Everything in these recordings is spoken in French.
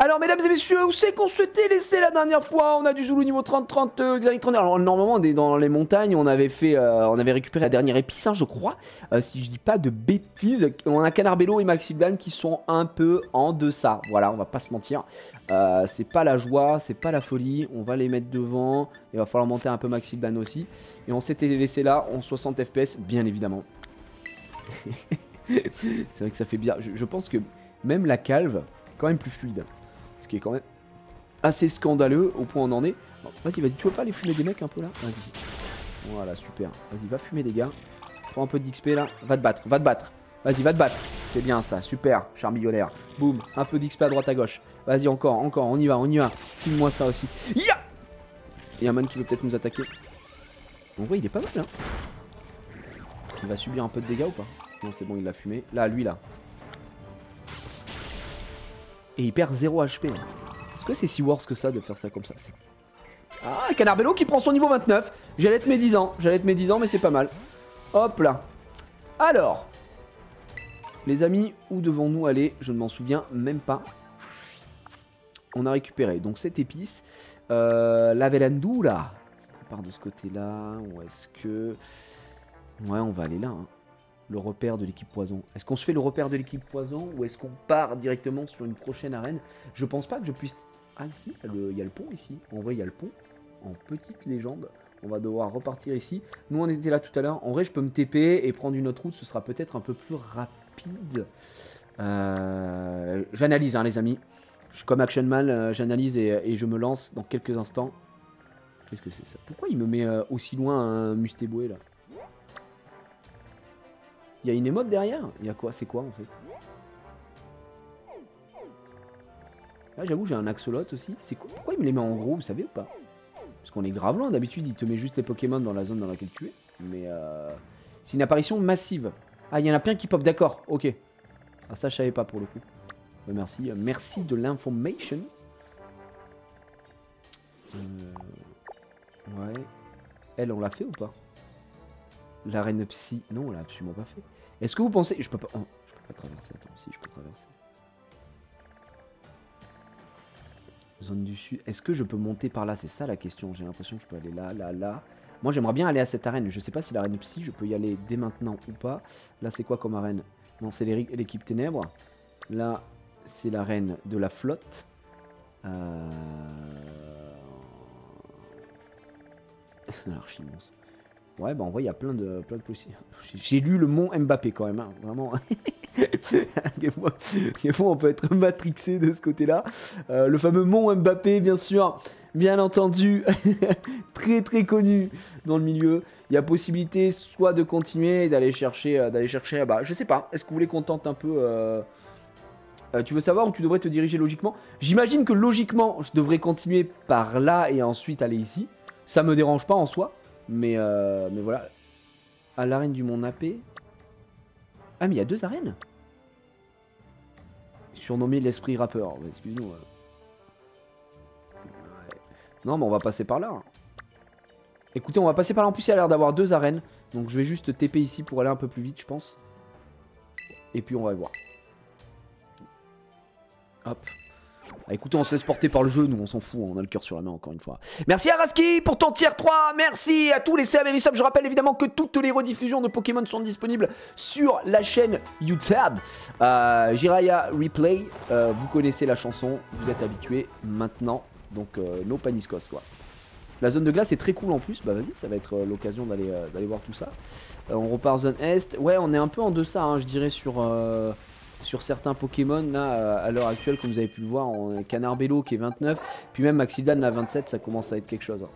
Alors, mesdames et messieurs, où c'est qu'on s'était laissé la dernière fois? On a du Zoulou niveau 30-30, Xeric 30. Alors, normalement, on est dans les montagnes, on avait récupéré la dernière épice, hein, je crois. Si je dis pas de bêtises, on a Canarbello et Maxildan qui sont un peu en deçà. Voilà, on va pas se mentir. C'est pas la joie, c'est pas la folie. On va les mettre devant. Il va falloir monter un peu Maxildan aussi. Et on s'était laissé là en 60 FPS, bien évidemment. C'est vrai que ça fait bien. Je pense que même la calve est quand même plus fluide. Ce qui est quand même assez scandaleux au point où on en est. Bon, vas-y, tu veux pas aller fumer des mecs un peu là? Vas-y. Voilà, super. Vas-y, va fumer des gars. Prends un peu d'XP là. Va te battre, va te battre. Vas-y, va te battre. C'est bien ça, super. Charmillionnaire. Boum, un peu d'XP à droite à gauche. Vas-y, encore, on y va, on y va. Fume-moi ça aussi. Ya! Il y a un man qui veut peut-être nous attaquer. On voit, il est pas mal, hein. Il va subir un peu de dégâts ou pas? Non, c'est bon, il l'a fumé. Là, lui, là. Et il perd 0 HP. Est-ce que c'est si worse que ça de faire ça comme ça? Ah, Canarbello qui prend son niveau 29. J'allais être mes 10 ans. Mais c'est pas mal. Hop là. Alors. Les amis, où devons-nous aller? Je ne m'en souviens même pas. On a récupéré donc cette épice. La Velandula. Est-ce qu'on part de ce côté-là? Ou est-ce que... Ouais, on va aller là, hein. Le repère de l'équipe poison. Est-ce qu'on se fait le repère de l'équipe poison ou est-ce qu'on part directement sur une prochaine arène? Je pense pas que je puisse... Ah ici, il y a le pont ici. En vrai, il y a le pont. En petite légende. On va devoir repartir ici. Nous, on était là tout à l'heure. En vrai, je peux me TP et prendre une autre route. Ce sera peut-être un peu plus rapide. J'analyse, hein, les amis. Je suis comme Action Man. J'analyse et je me lance dans quelques instants. Qu'est-ce que c'est ça? Pourquoi il me met aussi loin un Mustéboué là? Il y a une émote derrière? Il y a quoi? C'est quoi en fait? Là j'avoue j'ai un axolot aussi. C'est quoi? Pourquoi il me les met en gros, vous savez ou pas? Parce qu'on est grave loin, d'habitude il te met juste les Pokémon dans la zone dans laquelle tu es. Mais c'est une apparition massive. Ah il y en a plein qui pop, d'accord, ok. Ah ça je savais pas pour le coup. Merci, merci de l'information. Ouais. Elle on l'a fait ou pas? L'arène psy, non on l'a absolument pas fait. Est-ce que vous pensez... Je peux pas... Oh, je peux pas traverser, attends, si je peux traverser. Zone du sud, est-ce que je peux monter par là? C'est ça la question, j'ai l'impression que je peux aller là, là, là. Moi j'aimerais bien aller à cette arène, je sais pas si l'arène psy, je peux y aller dès maintenant ou pas. Là c'est quoi comme arène? Non c'est l'équipe ténèbres. Là c'est l'arène de la flotte. L'archimons. Ouais, bah en vrai, il y a plein de possibles. J'ai lu le mont Mbappé quand même, hein, vraiment. On peut être matrixé de ce côté-là. Le fameux mont Mbappé, bien sûr, bien entendu, très très connu dans le milieu. Il y a possibilité soit de continuer et d'aller chercher là-bas. Je sais pas, est-ce que vous voulez qu'on tente un peu tu veux savoir où tu devrais te diriger logiquement? J'imagine que logiquement, je devrais continuer par là et ensuite aller ici. Ça me dérange pas en soi. Mais voilà. À l'arène du Mont Napé. Ah, mais il y a 2 arènes. Surnommé l'esprit rappeur. Excuse-nous. Ouais. Non, mais on va passer par là. Écoutez, on va passer par là. En plus, il y a l'air d'avoir 2 arènes. Donc, je vais juste TP ici pour aller un peu plus vite, je pense. Et puis, on va voir. Hop. Ah, écoutez, on se laisse porter par le jeu, nous on s'en fout, on a le cœur sur la main encore une fois. Merci à Raski pour ton tier 3, merci à tous les CM et subs. Je rappelle évidemment que toutes les rediffusions de Pokémon sont disponibles sur la chaîne YouTube. Jiraya Replay, vous connaissez la chanson, vous êtes habitués maintenant, donc no paniscos quoi. La zone de glace est très cool en plus, bah vas-y, ça va être l'occasion d'aller voir tout ça. On repart zone Est, ouais on est un peu en deçà, hein, je dirais sur certains Pokémon, là, à l'heure actuelle, comme vous avez pu le voir, en Canarbello qui est 29, puis même Maxildan, là, 27, ça commence à être quelque chose. Hein.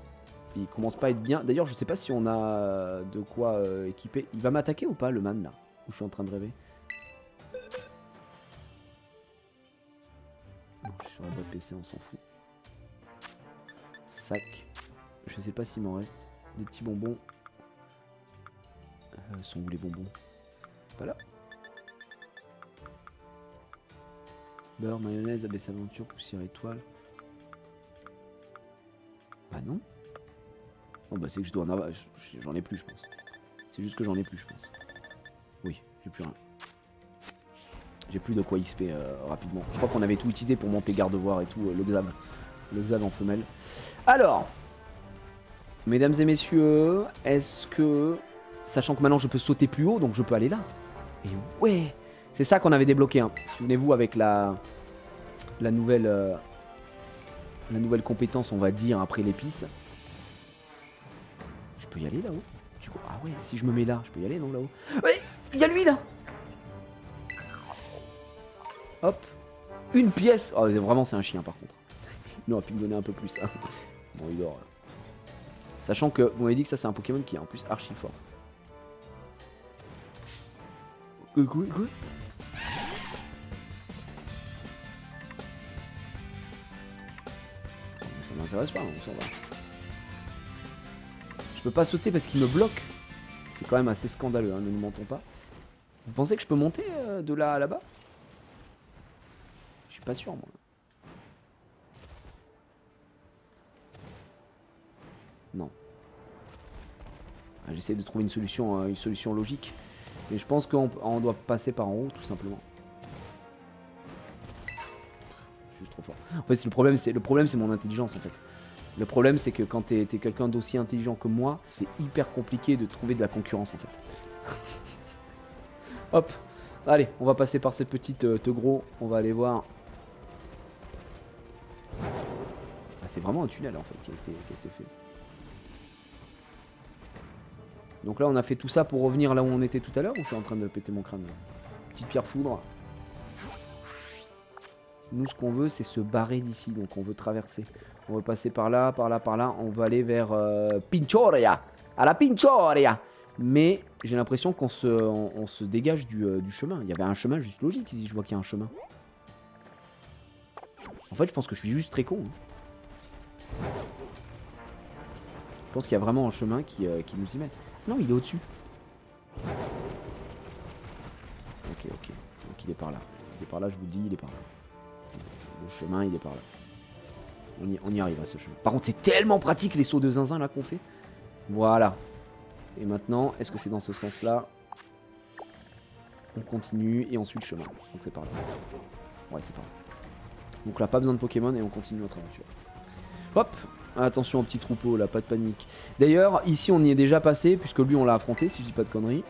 Il commence pas à être bien. D'ailleurs, je sais pas si on a de quoi équiper. Il va m'attaquer ou pas, le man, là? Où je suis en train de rêver. Non, je suis sur la boîte PC, on s'en fout. Sac. Je sais pas s'il m'en reste. Des petits bonbons. Sont où les bonbons? Pas là. Beurre, mayonnaise, abaisse aventure, poussière étoile. Bah non. Oh bah c'est que je dois en avoir. J'en ai plus je pense. C'est juste que j'en ai plus je pense. Oui, j'ai plus rien. J'ai plus de quoi XP rapidement. Je crois qu'on avait tout utilisé pour monter garde-voir et tout, le Xab. Le Xab en femelle. Alors, mesdames et messieurs, est-ce que... Sachant que maintenant je peux sauter plus haut, donc je peux aller là. Et ouais, c'est ça qu'on avait débloqué. Hein. Souvenez-vous avec la nouvelle compétence, on va dire, après l'épice. Je peux y aller là-haut. Ah ouais, si je me mets là, je peux y aller, non, là-haut. Ouais, il y a lui là. Hop, une pièce. Oh, vraiment, c'est un chien par contre. Il aurait pu me donner un peu plus. Hein. Bon, il dort. Sachant que vous m'avez dit que ça, c'est un Pokémon qui est en plus archi fort. Quoi ça m'intéresse pas, on s'en va. Je peux pas sauter parce qu'il me bloque. C'est quand même assez scandaleux, hein, ne nous mentons pas. Vous pensez que je peux monter de là à là-bas? Je suis pas sûr, moi. Non. Ah, j'essaie de trouver une solution logique. Mais je pense qu'on doit passer par en haut, tout simplement. Juste trop fort. En fait, le problème, c'est mon intelligence, en fait. Le problème, c'est que quand t'es quelqu'un d'aussi intelligent que moi, c'est hyper compliqué de trouver de la concurrence, en fait. Hop. Allez, on va passer par cette petite Tegro. On va aller voir. Ah, c'est vraiment un tunnel, en fait, qui a été fait. Donc là, on a fait tout ça pour revenir là où on était tout à l'heure, ou je suis en train de péter mon crâne là. Petite pierre foudre. Nous, ce qu'on veut, c'est se barrer d'ici. Donc, on veut traverser. On veut passer par là, par là, par là. On va aller vers Pinchoria. À la Pinchoria. Mais j'ai l'impression qu'on se dégage du chemin. Il y avait un chemin juste logique ici. Je vois qu'il y a un chemin. En fait, je pense que je suis juste très con. Hein. Je pense qu'il y a vraiment un chemin qui nous y met. Non, il est au-dessus. Ok. Donc, il est par là. Il est par là, je vous le dis, il est par là. Le chemin, il est par là. On y arrive à ce chemin. Par contre, c'est tellement pratique les sauts de zinzin là qu'on fait. Voilà. Et maintenant, est-ce que c'est dans ce sens-là? On continue et on suit le chemin. Donc c'est par là. Ouais, c'est par là. Donc là, pas besoin de Pokémon et on continue notre aventure. Hop. Attention au petit troupeau là, pas de panique. D'ailleurs, ici on y est déjà passé, puisque lui on l'a affronté, si je dis pas de conneries.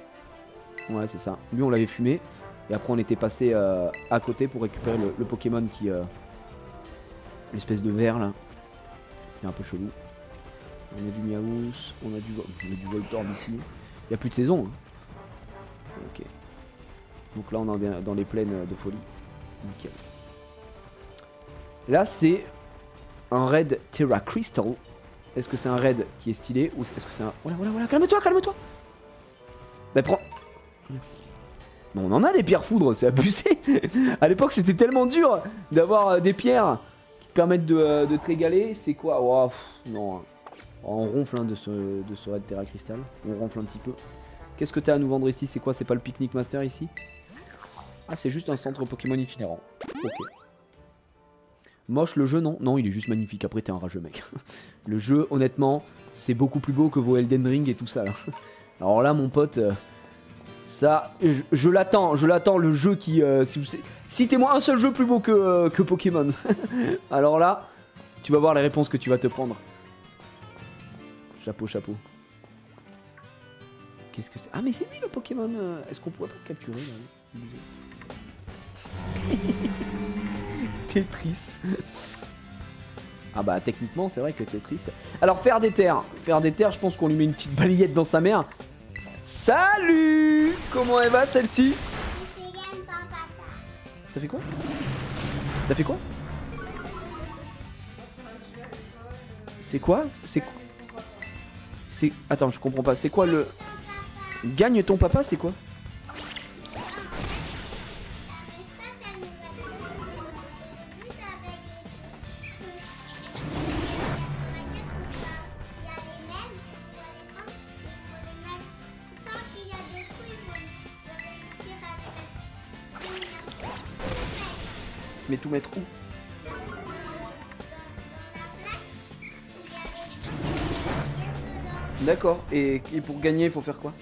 Ouais, c'est ça. Lui on l'avait fumé. Et après on était passé à côté pour récupérer le Pokémon qui... l'espèce de verre là. C'est un peu chelou. On a du Miaous, on a du Voltorb ici. Il n'y a plus de saison. Hein. Ok. Donc là on est dans les plaines de folie. Nickel. Là c'est un raid Terra Crystal. Est-ce que c'est un raid qui est stylé ou est-ce que c'est un... Voilà, calme-toi. Bah prends... Merci. Bon, on en a des pierres foudres, c'est abusé. À l'époque c'était tellement dur d'avoir des pierres qui te permettent de te régaler. C'est quoi? Oh, non. On ronfle hein, de ce raid Terra Crystal. On ronfle un petit peu. Qu'est-ce que t'as à nous vendre ici? C'est quoi? C'est pas le Picnic Master ici? Ah, c'est juste un centre Pokémon itinérant. Ok. Moche le jeu, non? Non, il est juste magnifique. Après, t'es un rageux, mec. Le jeu, honnêtement, c'est beaucoup plus beau que vos Elden Ring et tout ça. Là. Alors là, mon pote, ça, je l'attends le jeu qui... Citez-moi un seul jeu plus beau que Pokémon. Alors là, tu vas voir les réponses que tu vas te prendre. Chapeau. Qu'est-ce que c'est? Ah, mais c'est lui le Pokémon. Est-ce qu'on pourrait pas le capturer là? Tetris. Ah bah techniquement c'est vrai que Tetris. Alors faire des terres, je pense qu'on lui met une petite balayette dans sa mère. Salut. Comment elle va celle-ci? T'as fait quoi? C'est quoi? Attends, je comprends pas. C'est quoi le... Gagne ton papa, c'est quoi? Mais tout mettre où? D'accord, et pour gagner il faut faire quoi?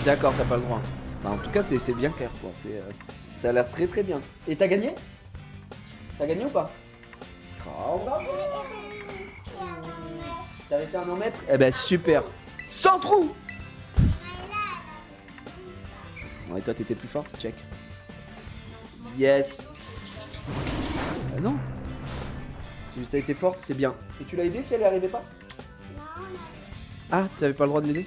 D'accord, t'as pas le droit. Enfin, en tout cas, c'est bien clair, quoi. Ça a l'air très très bien. Et t'as gagné? T'as gagné ou pas? Oh, bravo! T'as réussi à en mettre? Eh ben, super! Sans trou! Ouais, toi, t'étais plus forte, check. Yes! Non! Si juste t'as été forte, c'est bien. Et tu l'as aidé si elle n'y arrivait pas? Non. Ah, tu avais pas le droit de l'aider?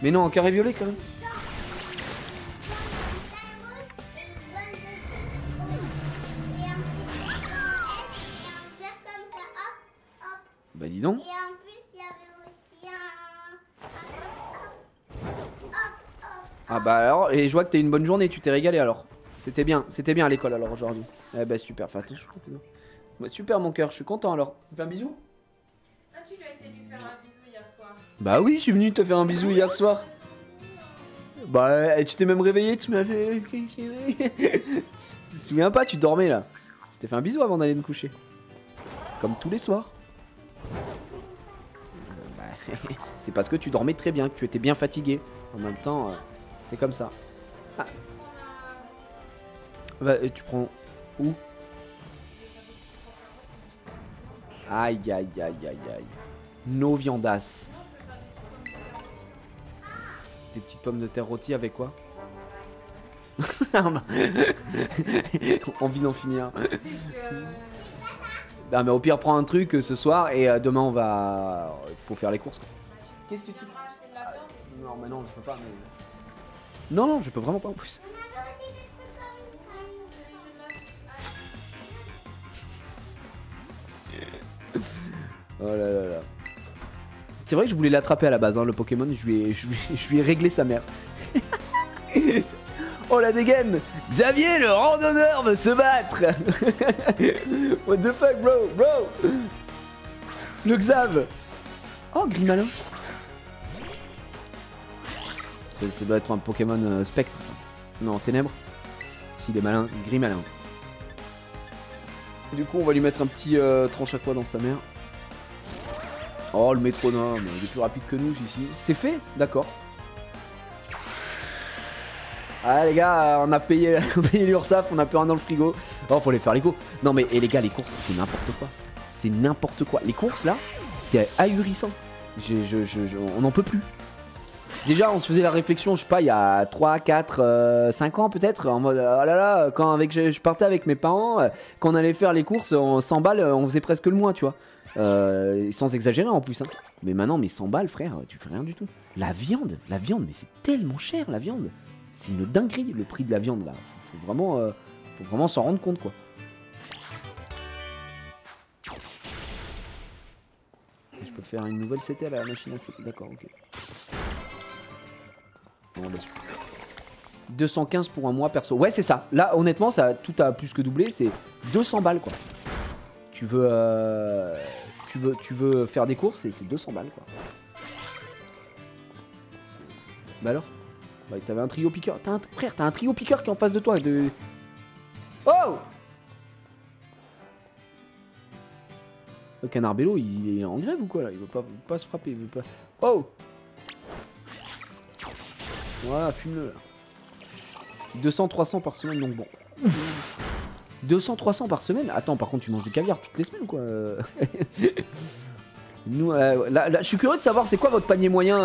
Mais non, en carré violet quand même. Bah dis donc. Et en plus, il y avait aussi un Ah bah alors, et je vois que t'as eu une bonne journée, tu t'es régalé alors. C'était bien à l'école alors aujourd'hui. Eh bah super, fais attention. Bah, super mon cœur, je suis content alors. Tu fais un bisou? Ah, tu lui as été lui faire un bisou hier soir. Bah oui, je suis venu te faire un bisou hier soir. Bah tu t'es même réveillé, tu m'as fait... Tu te souviens pas, tu dormais là. Je t'ai fait un bisou avant d'aller me coucher. Comme tous les soirs. Bah, c'est parce que tu dormais très bien, que tu étais bien fatigué. En même temps, c'est comme ça. Ah. Bah, tu prends où? Aïe aïe aïe aïe aïe. Nos viandasses. Des petites pommes de terre rôties avec quoi? Envie d'en finir. Non mais au pire prends un truc ce soir et demain on va... Faut faire les courses quoi. Qu'est-ce que tu touches? Non mais non je peux pas mais... Non je peux vraiment pas en plus. Oh là là là. C'est vrai que je voulais l'attraper à la base, hein, le Pokémon, je lui ai réglé sa mère. Oh la dégaine! Xavier le randonneur veut se battre. What the fuck bro? Le Xav. Oh Grimalin. Ça doit être un Pokémon spectre ça. Non, ténèbres. S'il est malin, Grimalin. Du coup on va lui mettre un petit tranche à quoi dans sa mère. Oh le métronome, il est plus rapide que nous ici. C'est fait? D'accord. Ah les gars, on a payé l'URSSAF, on a plus rien dans le frigo. Oh faut aller faire les courses. Non mais et les gars les courses c'est n'importe quoi. C'est n'importe quoi. Les courses là, c'est ahurissant. On n'en peut plus. Déjà on se faisait la réflexion, je sais pas, il y a 3, 4, 5 ans peut-être, en mode oh là là, quand je partais avec mes parents, quand on allait faire les courses, 100 balles, on faisait presque le mois tu vois. Sans exagérer en plus hein. Mais maintenant mais 100 balles frère tu fais rien du tout. La viande mais c'est tellement cher la viande. C'est une dinguerie le prix de la viande là. Faut vraiment s'en rendre compte quoi. Je peux faire une nouvelle CT à la machine à CT. D'accord ok. Bon bah super. 215 pour un mois perso. Ouais c'est ça. Là honnêtement ça tout a plus que doublé. C'est 200 balles quoi. Tu veux faire des courses et c'est 200 balles quoi. Bah alors? Bah t'avais un trio piqueur. Frère, t'as un trio piqueur qui est en face de toi. Oh! Le canard bello, il est en grève ou quoi là? Il veut pas se frapper, il veut pas. Oh! Voilà, fume-le là. 200-300 par semaine donc bon. 200-300 par semaine? Attends, par contre, tu manges du caviar toutes les semaines ou quoi? Nous, là, je suis curieux de savoir c'est quoi votre panier moyen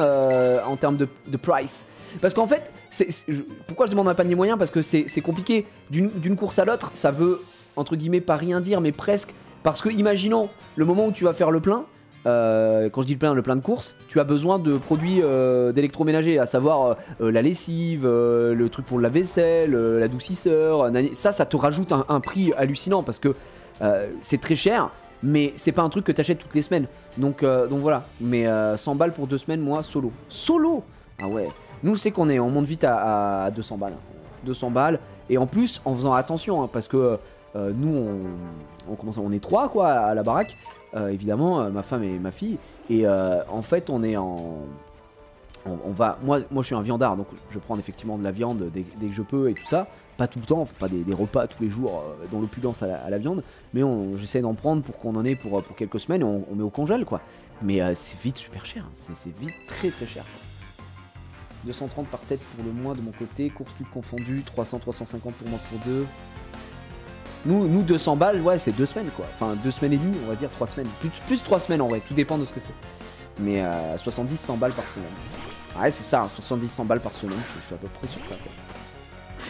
en termes de price. Parce qu'en fait, pourquoi je demande un panier moyen? Parce que c'est compliqué. D'une course à l'autre, ça veut, entre guillemets, pas rien dire, mais presque. Parce que, imaginons, le moment où tu vas faire le plein, quand je dis le plein de courses, tu as besoin de produits d'électroménager, à savoir la lessive, le truc pour la vaisselle, l'adoucisseur. Ça te rajoute un prix hallucinant parce que c'est très cher, mais c'est pas un truc que tu achètes toutes les semaines. Donc voilà. Mais 100 balles pour 2 semaines, moi, solo. Solo! Ah ouais. Nous, c'est qu'on monte vite à 200 balles. 200 balles. Et en plus, en faisant attention, hein, parce que nous, on est 3 quoi à la baraque. Évidemment ma femme et ma fille et en fait on on va, moi je suis un viandard, donc je prends effectivement de la viande dès que je peux et tout ça. Pas tout le temps, on fait pas des repas tous les jours dans l'opulence à la viande, mais j'essaie d'en prendre pour qu'on en ait pour quelques semaines et on met au congèle quoi. Mais c'est vite super cher, c'est vite très très cher. 230 par tête pour le mois de mon côté, course toutes confondues, 300, 350 pour moi pour deux. Nous 200 balles, ouais c'est 2 semaines quoi, enfin 2 semaines et demie on va dire, 3 semaines, plus 3 semaines en vrai, tout dépend de ce que c'est. Mais 70-100 balles par semaine. Ouais c'est ça, 70-100 balles par semaine, je suis à peu près sur ça quoi.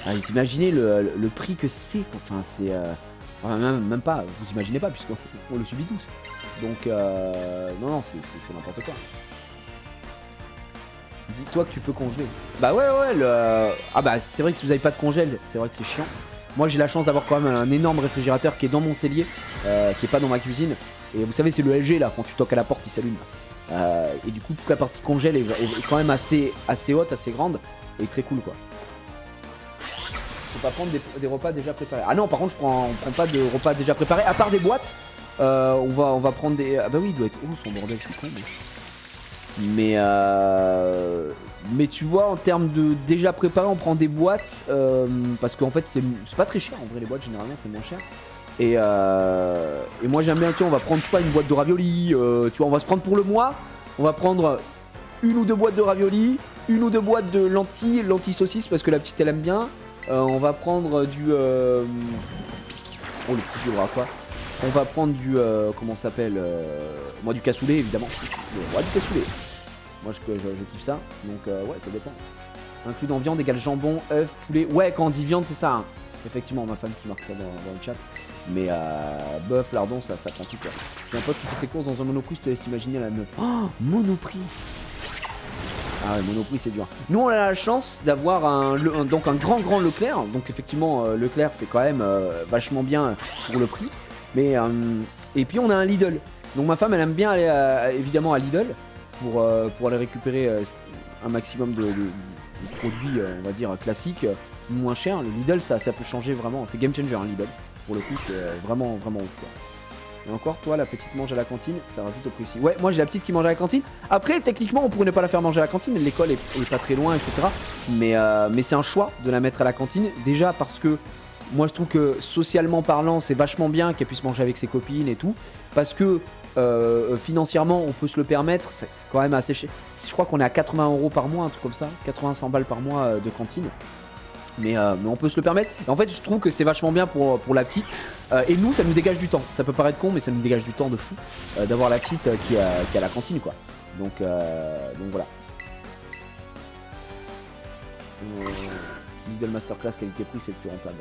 Ah, vous imaginez le prix que c'est quoi, enfin c'est... Enfin, même pas, vous imaginez pas puisqu'on le subit tous. Donc non c'est n'importe quoi. Dis-toi que tu peux congeler. Bah ouais ah bah c'est vrai que si vous avez pas de congèle, c'est vrai que c'est chiant. Moi j'ai la chance d'avoir quand même un énorme réfrigérateur qui est dans mon cellier, qui est pas dans ma cuisine. Et vous savez c'est le LG là, quand tu toques à la porte il s'allume. Et du coup toute la partie congèle est quand même assez haute, assez grande et très cool quoi. Faut pas prendre des repas déjà préparés. Ah non par contre on prend pas de repas déjà préparés, à part des boîtes. On va prendre des... Ah bah oui il doit être... Oh son bordel je suis con mais tu vois en termes de déjà préparé on prend des boîtes parce qu'en fait c'est pas très cher en vrai les boîtes généralement c'est moins cher et moi j'aime bien tu vois on va prendre je sais pas une boîte de raviolis tu vois on va se prendre pour le mois on va prendre 1 ou 2 boîtes de raviolis, 1 ou 2 boîtes de lentilles saucisses parce que la petite elle aime bien on va prendre du oh le petit vieux bras quoi. On va prendre du comment ça s'appelle moi du cassoulet évidemment. Ouais du cassoulet. Moi je kiffe ça. Donc ouais ça dépend. Inclus dans viande égale jambon, œuf, poulet. Ouais quand on dit viande c'est ça hein. Effectivement ma femme qui marque ça dans le chat. Mais bœuf, lardon ça prend tout quoi. J'ai un pote qui fait ses courses dans un Monoprix, je te laisse imaginer la note. Oh Monoprix. Ah ouais Monoprix c'est dur. Nous on a la chance d'avoir un grand Leclerc. Donc effectivement Leclerc c'est quand même vachement bien pour le prix. Mais et puis on a un Lidl. Donc ma femme elle aime bien aller évidemment à Lidl pour aller récupérer un maximum de produits on va dire classiques, moins chers. Le Lidl ça peut changer vraiment, c'est game changer hein, Lidl. Pour le coup c'est vraiment ouf quoi. Et encore toi la petite mange à la cantine, ça rajoute au prix ici. Ouais moi j'ai la petite qui mange à la cantine. Après techniquement on pourrait ne pas la faire manger à la cantine, l'école est pas très loin etc. Mais c'est un choix de la mettre à la cantine. Déjà parce que moi je trouve que socialement parlant c'est vachement bien qu'elle puisse manger avec ses copines et tout. Parce que financièrement on peut se le permettre, c'est quand même assez cher. Je crois qu'on est à 80 € par mois, un truc comme ça, 80-100 balles par mois de cantine. Mais on peut se le permettre. Et en fait je trouve que c'est vachement bien pour la petite. Et nous ça nous dégage du temps. Ça peut paraître con mais ça nous dégage du temps de fou d'avoir la petite qui a la cantine quoi. Donc voilà. Lidl Masterclass qualité-prix c'est le plus rentable.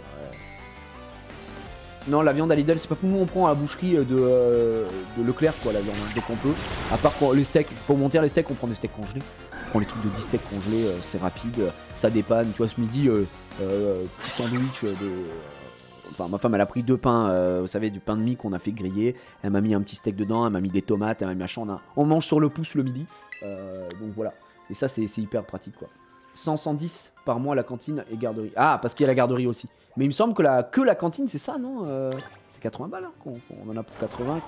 Non la viande à Lidl c'est pas fou, nous on prend à la boucherie de Leclerc quoi la viande dès qu'on peut. À part quand les steaks, pour mentir les steaks on prend des steaks congelés. On prend les trucs de 10 steaks congelés, c'est rapide, ça dépanne. Tu vois ce midi petit sandwich de... Enfin ma femme elle a pris 2 pains, vous savez du pain de mie qu'on a fait griller. Elle m'a mis un petit steak dedans, elle m'a mis des tomates, elle m'a mis machin. On mange sur le pouce le midi. Donc voilà. Et ça c'est hyper pratique quoi. 110 par mois la cantine et garderie. Ah parce qu'il y a la garderie aussi. Mais il me semble que la cantine c'est ça non c'est 80 balles hein, on en a pour 80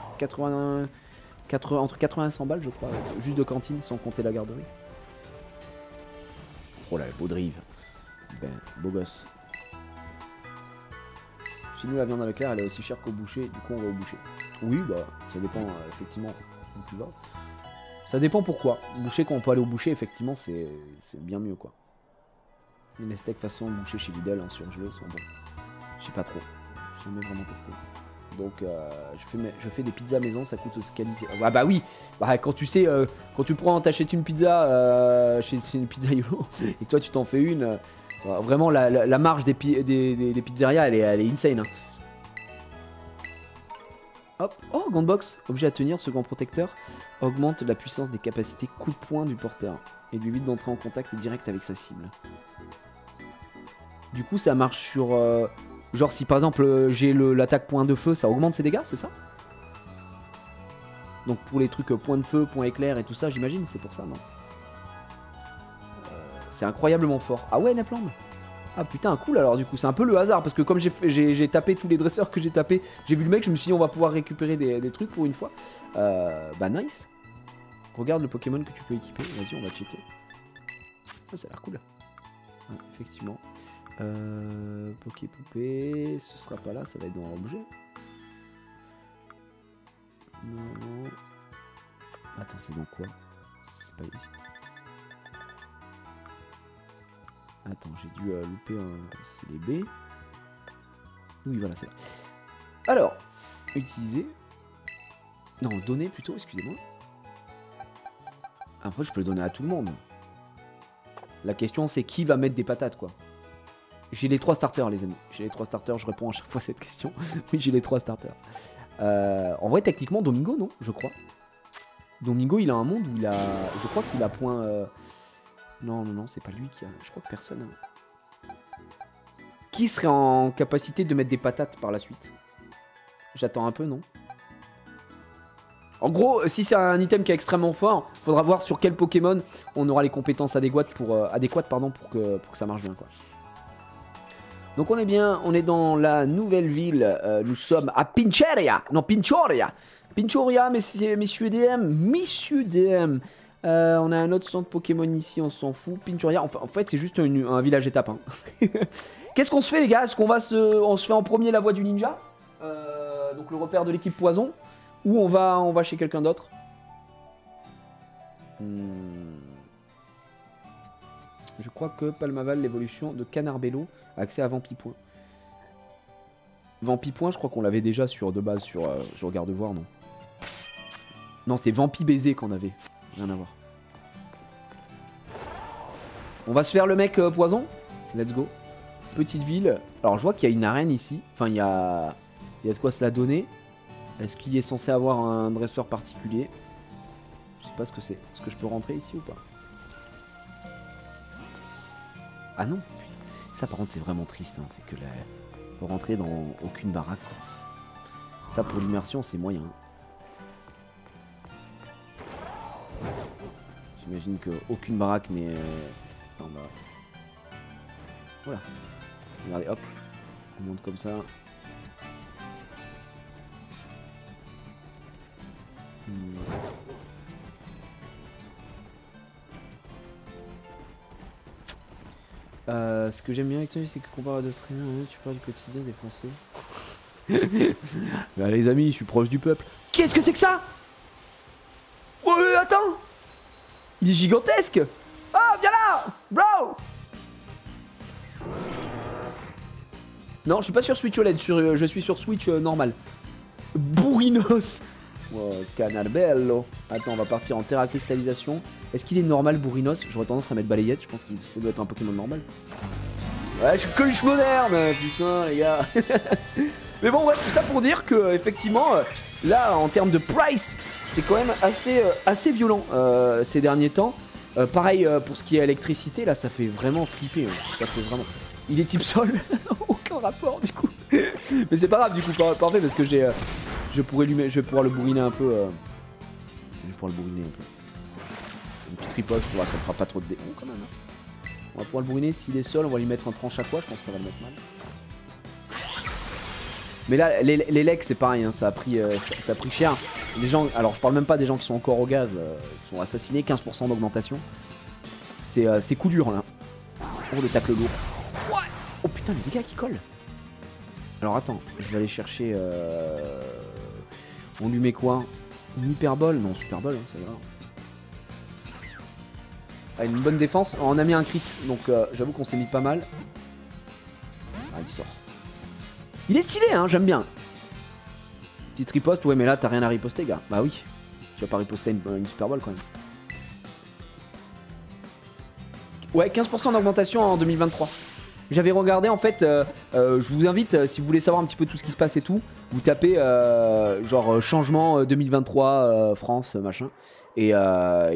entre 80 et 100 balles je crois. Juste de cantine sans compter la garderie. Oh là beau drive. Ben beau gosse. Chez nous la viande à Leclerc elle est aussi chère qu'au boucher. Du coup on va au boucher. Oui bah ça dépend effectivement où tu vas. Ça dépend pourquoi. Boucher quand on peut aller au boucher effectivement c'est bien mieux quoi. Les steaks façon boucher chez Lidl en surgelé sont bons. Je sais pas trop. J'ai jamais vraiment testé. Donc je fais des pizzas maison, ça coûte ce qualité. Ah bah oui. Bah quand tu sais quand tu prends t'achètes une pizza chez une pizza YOLO et toi tu t'en fais une vraiment la marge des pizzerias elle est insane hein. Hop, oh gant box, objet à tenir, ce gant protecteur augmente la puissance des capacités coup de poing du porteur et lui évite d'entrer en contact direct avec sa cible. Du coup ça marche sur genre si par exemple j'ai l'attaque point de feu, ça augmente ses dégâts, c'est ça? Donc pour les trucs point de feu, point éclair et tout ça j'imagine, c'est pour ça non? C'est incroyablement fort. Ah ouais Nepland. Ah putain cool alors du coup c'est un peu le hasard parce que comme j'ai tapé tous les dresseurs que j'ai tapé, j'ai vu le mec, je me suis dit on va pouvoir récupérer des trucs pour une fois. Bah nice. Regarde le Pokémon que tu peux équiper, vas-y on va checker. Oh, ça a l'air cool. Ouais, effectivement. Poké Poupée, ce sera pas là, ça va être dans l'objet. Non. Attends, c'est dans quoi? C'est pas ici. Attends, j'ai dû louper un. C'est les B. Oui, voilà, c'est là. Alors, utiliser. Non, donner plutôt, excusez-moi. Après, je peux le donner à tout le monde. La question, c'est qui va mettre des patates, quoi. J'ai les 3 starters, les amis. J'ai les 3 starters, je réponds à chaque fois à cette question. Oui, j'ai les 3 starters. En vrai, techniquement, Domingo, non, je crois. Domingo, il a un monde où il a. Je crois qu'il a point. Non, c'est pas lui qui a. Je crois que personne. Qui serait en capacité de mettre des patates par la suite? J'attends un peu, non? En gros, si c'est un item qui est extrêmement fort, faudra voir sur quel Pokémon on aura les compétences adéquates pour que ça marche bien, quoi. Donc on est bien, on est dans la nouvelle ville. Nous sommes à Pinchoria. Non, Pinchoria. Pinchoria, messieurs DM. On a un autre centre Pokémon ici, on s'en fout. Pinchoria, en fait, c'est juste un village étape. Hein. Qu'est-ce qu'on se fait, les gars? Est-ce qu'on on se fait en premier la voie du ninja, donc le repère de l'équipe poison, ou on va chez quelqu'un d'autre? Je crois que Palmaval, l'évolution de Canarbello, a accès à Vampipoint. Vampipoint, je crois qu'on l'avait déjà de base sur Gardevoir, non? Non, c'était Vampibaiser qu'on avait. Rien à voir. On va se faire le mec poison. Let's go. Petite ville. Alors, je vois qu'il y a une arène ici. Enfin, il y a de quoi se la donner. Est-ce qu'il est censé avoir un dresseur particulier? Je sais pas ce que c'est. Est-ce que je peux rentrer ici ou pas? Ah non, putain. Ça par contre c'est vraiment triste, hein. C'est que faut rentrer dans aucune baraque, quoi. Ça pour l'immersion c'est moyen. J'imagine qu'aucune baraque n'est... Non, bah... Voilà. Regardez, hop. On monte comme ça. Ce que j'aime bien avec toi, c'est que comparé à d'autres streamers, tu parles du quotidien des Français. Bah, les amis, je suis proche du peuple. Qu'est-ce que c'est que ça? Ouais, attends. Il est gigantesque. Ah, viens là, bro. Non, je suis pas sur Switch OLED, je suis sur Switch normal. Bourrinos. Oh, Canarbello. Attends, on va partir en terra cristallisation. Est-ce qu'il est normal, Bourrinos? J'aurais tendance à mettre balayette, je pense que ça doit être un Pokémon normal. Ouais, je suis coach moderne, putain, les gars. Mais bon, ouais, tout ça pour dire que, effectivement, là, en termes de price, c'est quand même assez violent ces derniers temps. Pareil, pour ce qui est électricité, là, ça fait vraiment flipper. Ça fait vraiment... Il est type sol. Aucun rapport, du coup. Mais c'est pas grave, du coup, parfait, parce que je vais pouvoir le bourriner un peu. Je vais pouvoir le bourriner un peu. Une petite riposte, ça ne fera pas trop de dégâts quand même. Hein. On va pouvoir le bourriner, s'il est seul, on va lui mettre un tranche à quoi, je pense que ça va le mettre mal. Mais là, les legs, c'est pareil, hein, ça a pris cher. Les gens, alors je parle même pas des gens qui sont encore au gaz, qui sont assassinés, 15% d'augmentation. C'est coup dur là. Oh, le tacle lourd. Ouais. Oh putain, les dégâts qui collent. Alors attends, je vais aller chercher... On lui met quoi? Une hyperbole? Non, super bol, hein, ça ira. Ah, une bonne défense. On a mis un crit, donc j'avoue qu'on s'est mis pas mal. Ah, il sort. Il est stylé, hein, j'aime bien. Petite riposte, ouais, mais là, t'as rien à riposter, gars. Bah oui, tu vas pas riposter une super bol quand même. Ouais, 15% d'augmentation en 2023. J'avais regardé, en fait, je vous invite, si vous voulez savoir un petit peu tout ce qui se passe et tout, vous tapez genre changement 2023 France, machin. Et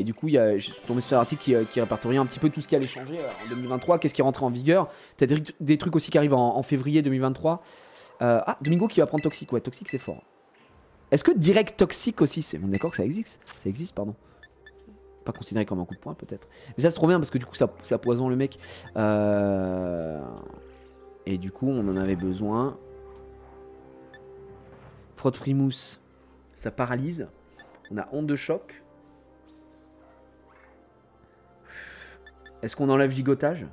du coup, j'ai tombé sur un article qui répertorie un petit peu tout ce qui allait changer en 2023, qu'est-ce qui est rentré en vigueur. T'as des trucs aussi qui arrivent en février 2023. Ah, Domingo qui va prendre Toxique, ouais, Toxique c'est fort. Est-ce que direct Toxique aussi, on est d'accord que ça existe? Ça existe, pardon. Pas considéré comme un coup de poing peut-être. Mais ça c'est trop bien parce que du coup ça poisonne le mec. Et du coup on en avait besoin. Frotte Frimousse, ça paralyse. On a onde de choc. Est-ce qu'on enlève gigotage?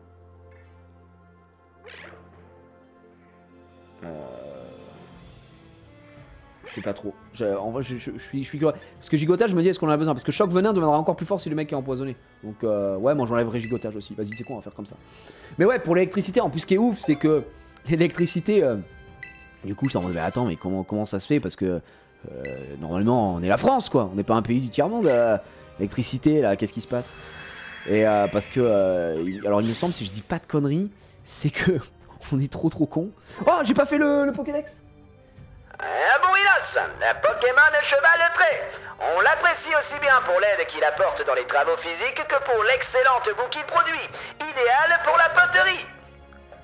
Je sais pas trop. En vrai, je suis curieux. Parce que gigotage, je me dis, est-ce qu'on en a besoin? Parce que choc venin deviendra encore plus fort si le mec est empoisonné. Donc, ouais, moi j'enlèverai gigotage aussi. Vas-y, c'est quoi, on va faire comme ça. Mais ouais, pour l'électricité, en plus, ce qui est ouf, c'est que l'électricité. Du coup, je t'en disais, attends, mais comment ça se fait? Parce que normalement, on est la France, quoi. On n'est pas un pays du tiers-monde. L'électricité, là, qu'est-ce qui se passe? Et parce que. Alors, il me semble, si je dis pas de conneries, c'est que. On est trop con. Oh, j'ai pas fait le Pokédex. Bourrinos, Pokémon cheval trait. On l'apprécie aussi bien pour l'aide qu'il apporte dans les travaux physiques que pour l'excellente boue qu'il produit. Idéal pour la poterie.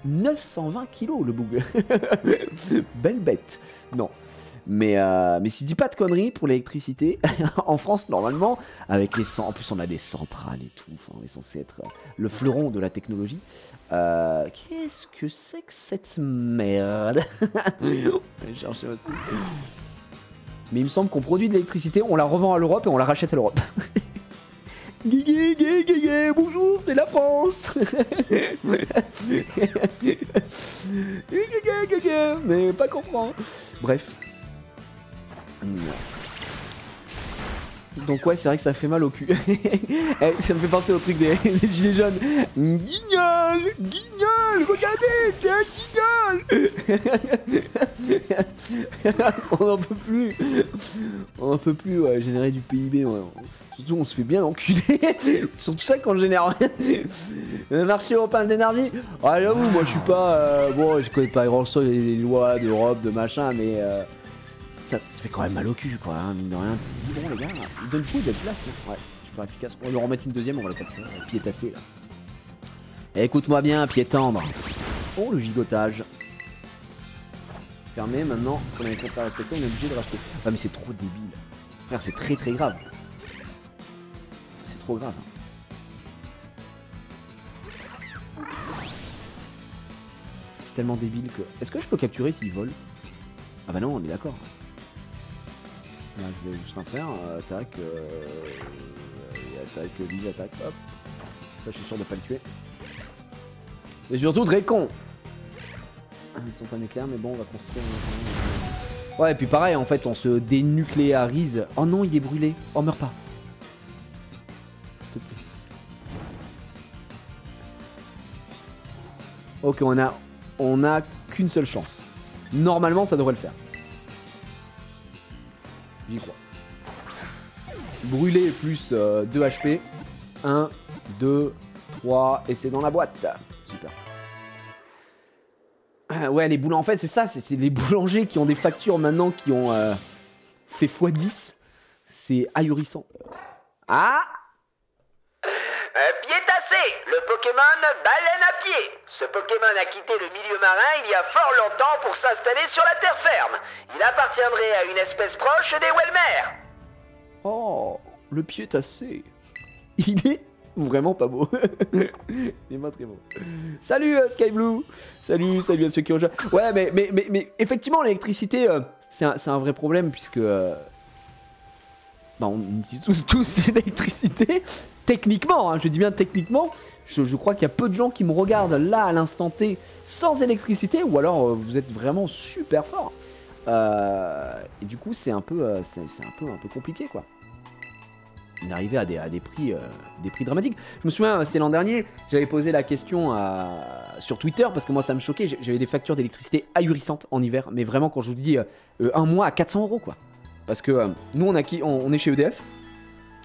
920 kilos le boug. Belle bête. Non. Mais si je dis pas de conneries pour l'électricité, en France, normalement, avec les en plus on a des centrales et tout, enfin, on est censé être le fleuron de la technologie. Qu'est-ce que c'est que cette merde? On va chercher aussi. Mais il me semble qu'on produit de l'électricité, on la revend à l'Europe et on la rachète à l'Europe. Guigui, bonjour, c'est la France. Mais pas comprendre. Bref. Donc ouais, c'est vrai que ça fait mal au cul. Ça me fait penser au truc des gilets jaunes. Guignol, regardez, c'est un guignol. On n'en peut plus. On n'en peut plus, ouais, générer du PIB. Ouais. Surtout, on se fait bien enculer. Surtout ça qu'on génère. Le marché européen de l'énergie. Ah, j'avoue, moi je suis pas. Bon, je connais pas grand-chose les lois d'Europe, de machin, mais. Ça fait quand même mal au cul, quoi, hein, mine de rien. Tu te dis, bon, les gars, il donne beaucoup de place. Hein. Ouais, super efficace. On va lui remettre une deuxième, on va la capturer. Pied tassé, là. Écoute-moi bien, pied tendre. Oh, le gigotage. Fermé, maintenant, qu'on a les contrats à respecter, on est obligé de racheter. Ah, mais c'est trop débile. Frère, c'est très grave. C'est trop grave. Hein. C'est tellement débile que... Est-ce que je peux capturer s'il vole? Ah bah non, on est d'accord. Là, je vais juste rien faire, attaque, vise, attaque, hop. Ça, je suis sûr de pas le tuer. Et surtout, très con. Ils sont un éclair, mais bon, on va construire un... Ouais, et puis pareil, en fait, on se dénucléarise. Oh non, il est brûlé. Oh, meurs pas. S'il te plaît. Ok, on a qu'une seule chance. Normalement, ça devrait le faire. J'y crois. Brûler plus 2 HP. 1, 2, 3, et c'est dans la boîte. Super. Ouais, les boulangers, en fait, c'est ça. C'est les boulangers qui ont des factures maintenant qui ont fait x10. C'est ahurissant. Ah! Pied tassé, le Pokémon baleine à pied. Ce Pokémon a quitté le milieu marin il y a fort longtemps pour s'installer sur la terre ferme. Il appartiendrait à une espèce proche des Welmer. Oh, le pied tassé. Il est vraiment pas beau. Il est pas très beau. Salut Skyblue. Salut à ceux qui ont joué. Ouais, mais effectivement, l'électricité, c'est un vrai problème puisque... Bah, on utilise tous l'électricité. Techniquement, hein, je dis bien techniquement, je crois qu'il y a peu de gens qui me regardent là à l'instant T sans électricité, ou alors vous êtes vraiment super fort. Et du coup, c'est un peu compliqué, quoi. D'arriver à des prix dramatiques. Je me souviens, c'était l'an dernier, j'avais posé la question sur Twitter parce que moi ça me choquait. J'avais des factures d'électricité ahurissantes en hiver, mais vraiment quand je vous dis un mois à 400 €, quoi. Parce que nous on est chez EDF.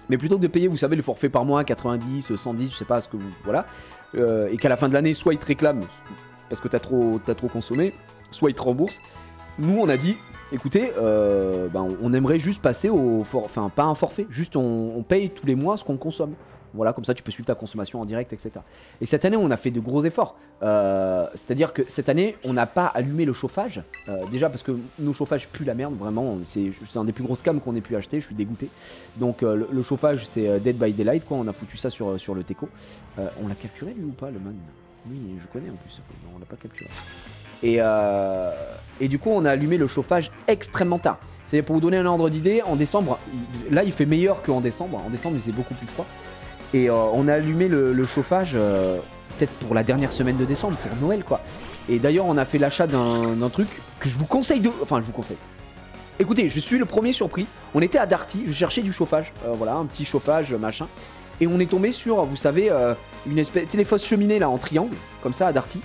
Mais plutôt que de payer, vous savez, le forfait par mois, 90, 110, je sais pas ce que vous... Voilà. Et qu'à la fin de l'année, soit ils te réclament parce que t'as trop consommé, soit ils te remboursent. Nous, on a dit, écoutez, on aimerait juste passer au... Enfin, pas un forfait, juste on paye tous les mois ce qu'on consomme. Voilà, comme ça tu peux suivre ta consommation en direct, etc. Et cette année, on a fait de gros efforts. C'est-à-dire que cette année, on n'a pas allumé le chauffage. Déjà parce que nos chauffages puent la merde, vraiment. C'est un des plus gros scams qu'on ait pu acheter, je suis dégoûté. Donc le chauffage, c'est Dead by Daylight, quoi. On a foutu ça sur le Teco. On l'a capturé, lui, ou pas, le man? Oui, je connais en plus. On l'a pas capturé. Et du coup, on a allumé le chauffage extrêmement tard. C'est pour vous donner un ordre d'idée, en décembre, là, il fait meilleur qu'en décembre. En décembre, il faisait beaucoup plus froid. Et on a allumé le chauffage peut-être pour la dernière semaine de décembre, pour Noël quoi. Et d'ailleurs on a fait l'achat d'un truc que je vous conseille de... Enfin je vous conseille. Écoutez, je suis le premier surpris. On était à Darty, je cherchais du chauffage. Voilà, un petit chauffage machin. Et on est tombé sur, vous savez, une espèce... Tu sais, les fausses cheminées là en triangle, comme ça à Darty.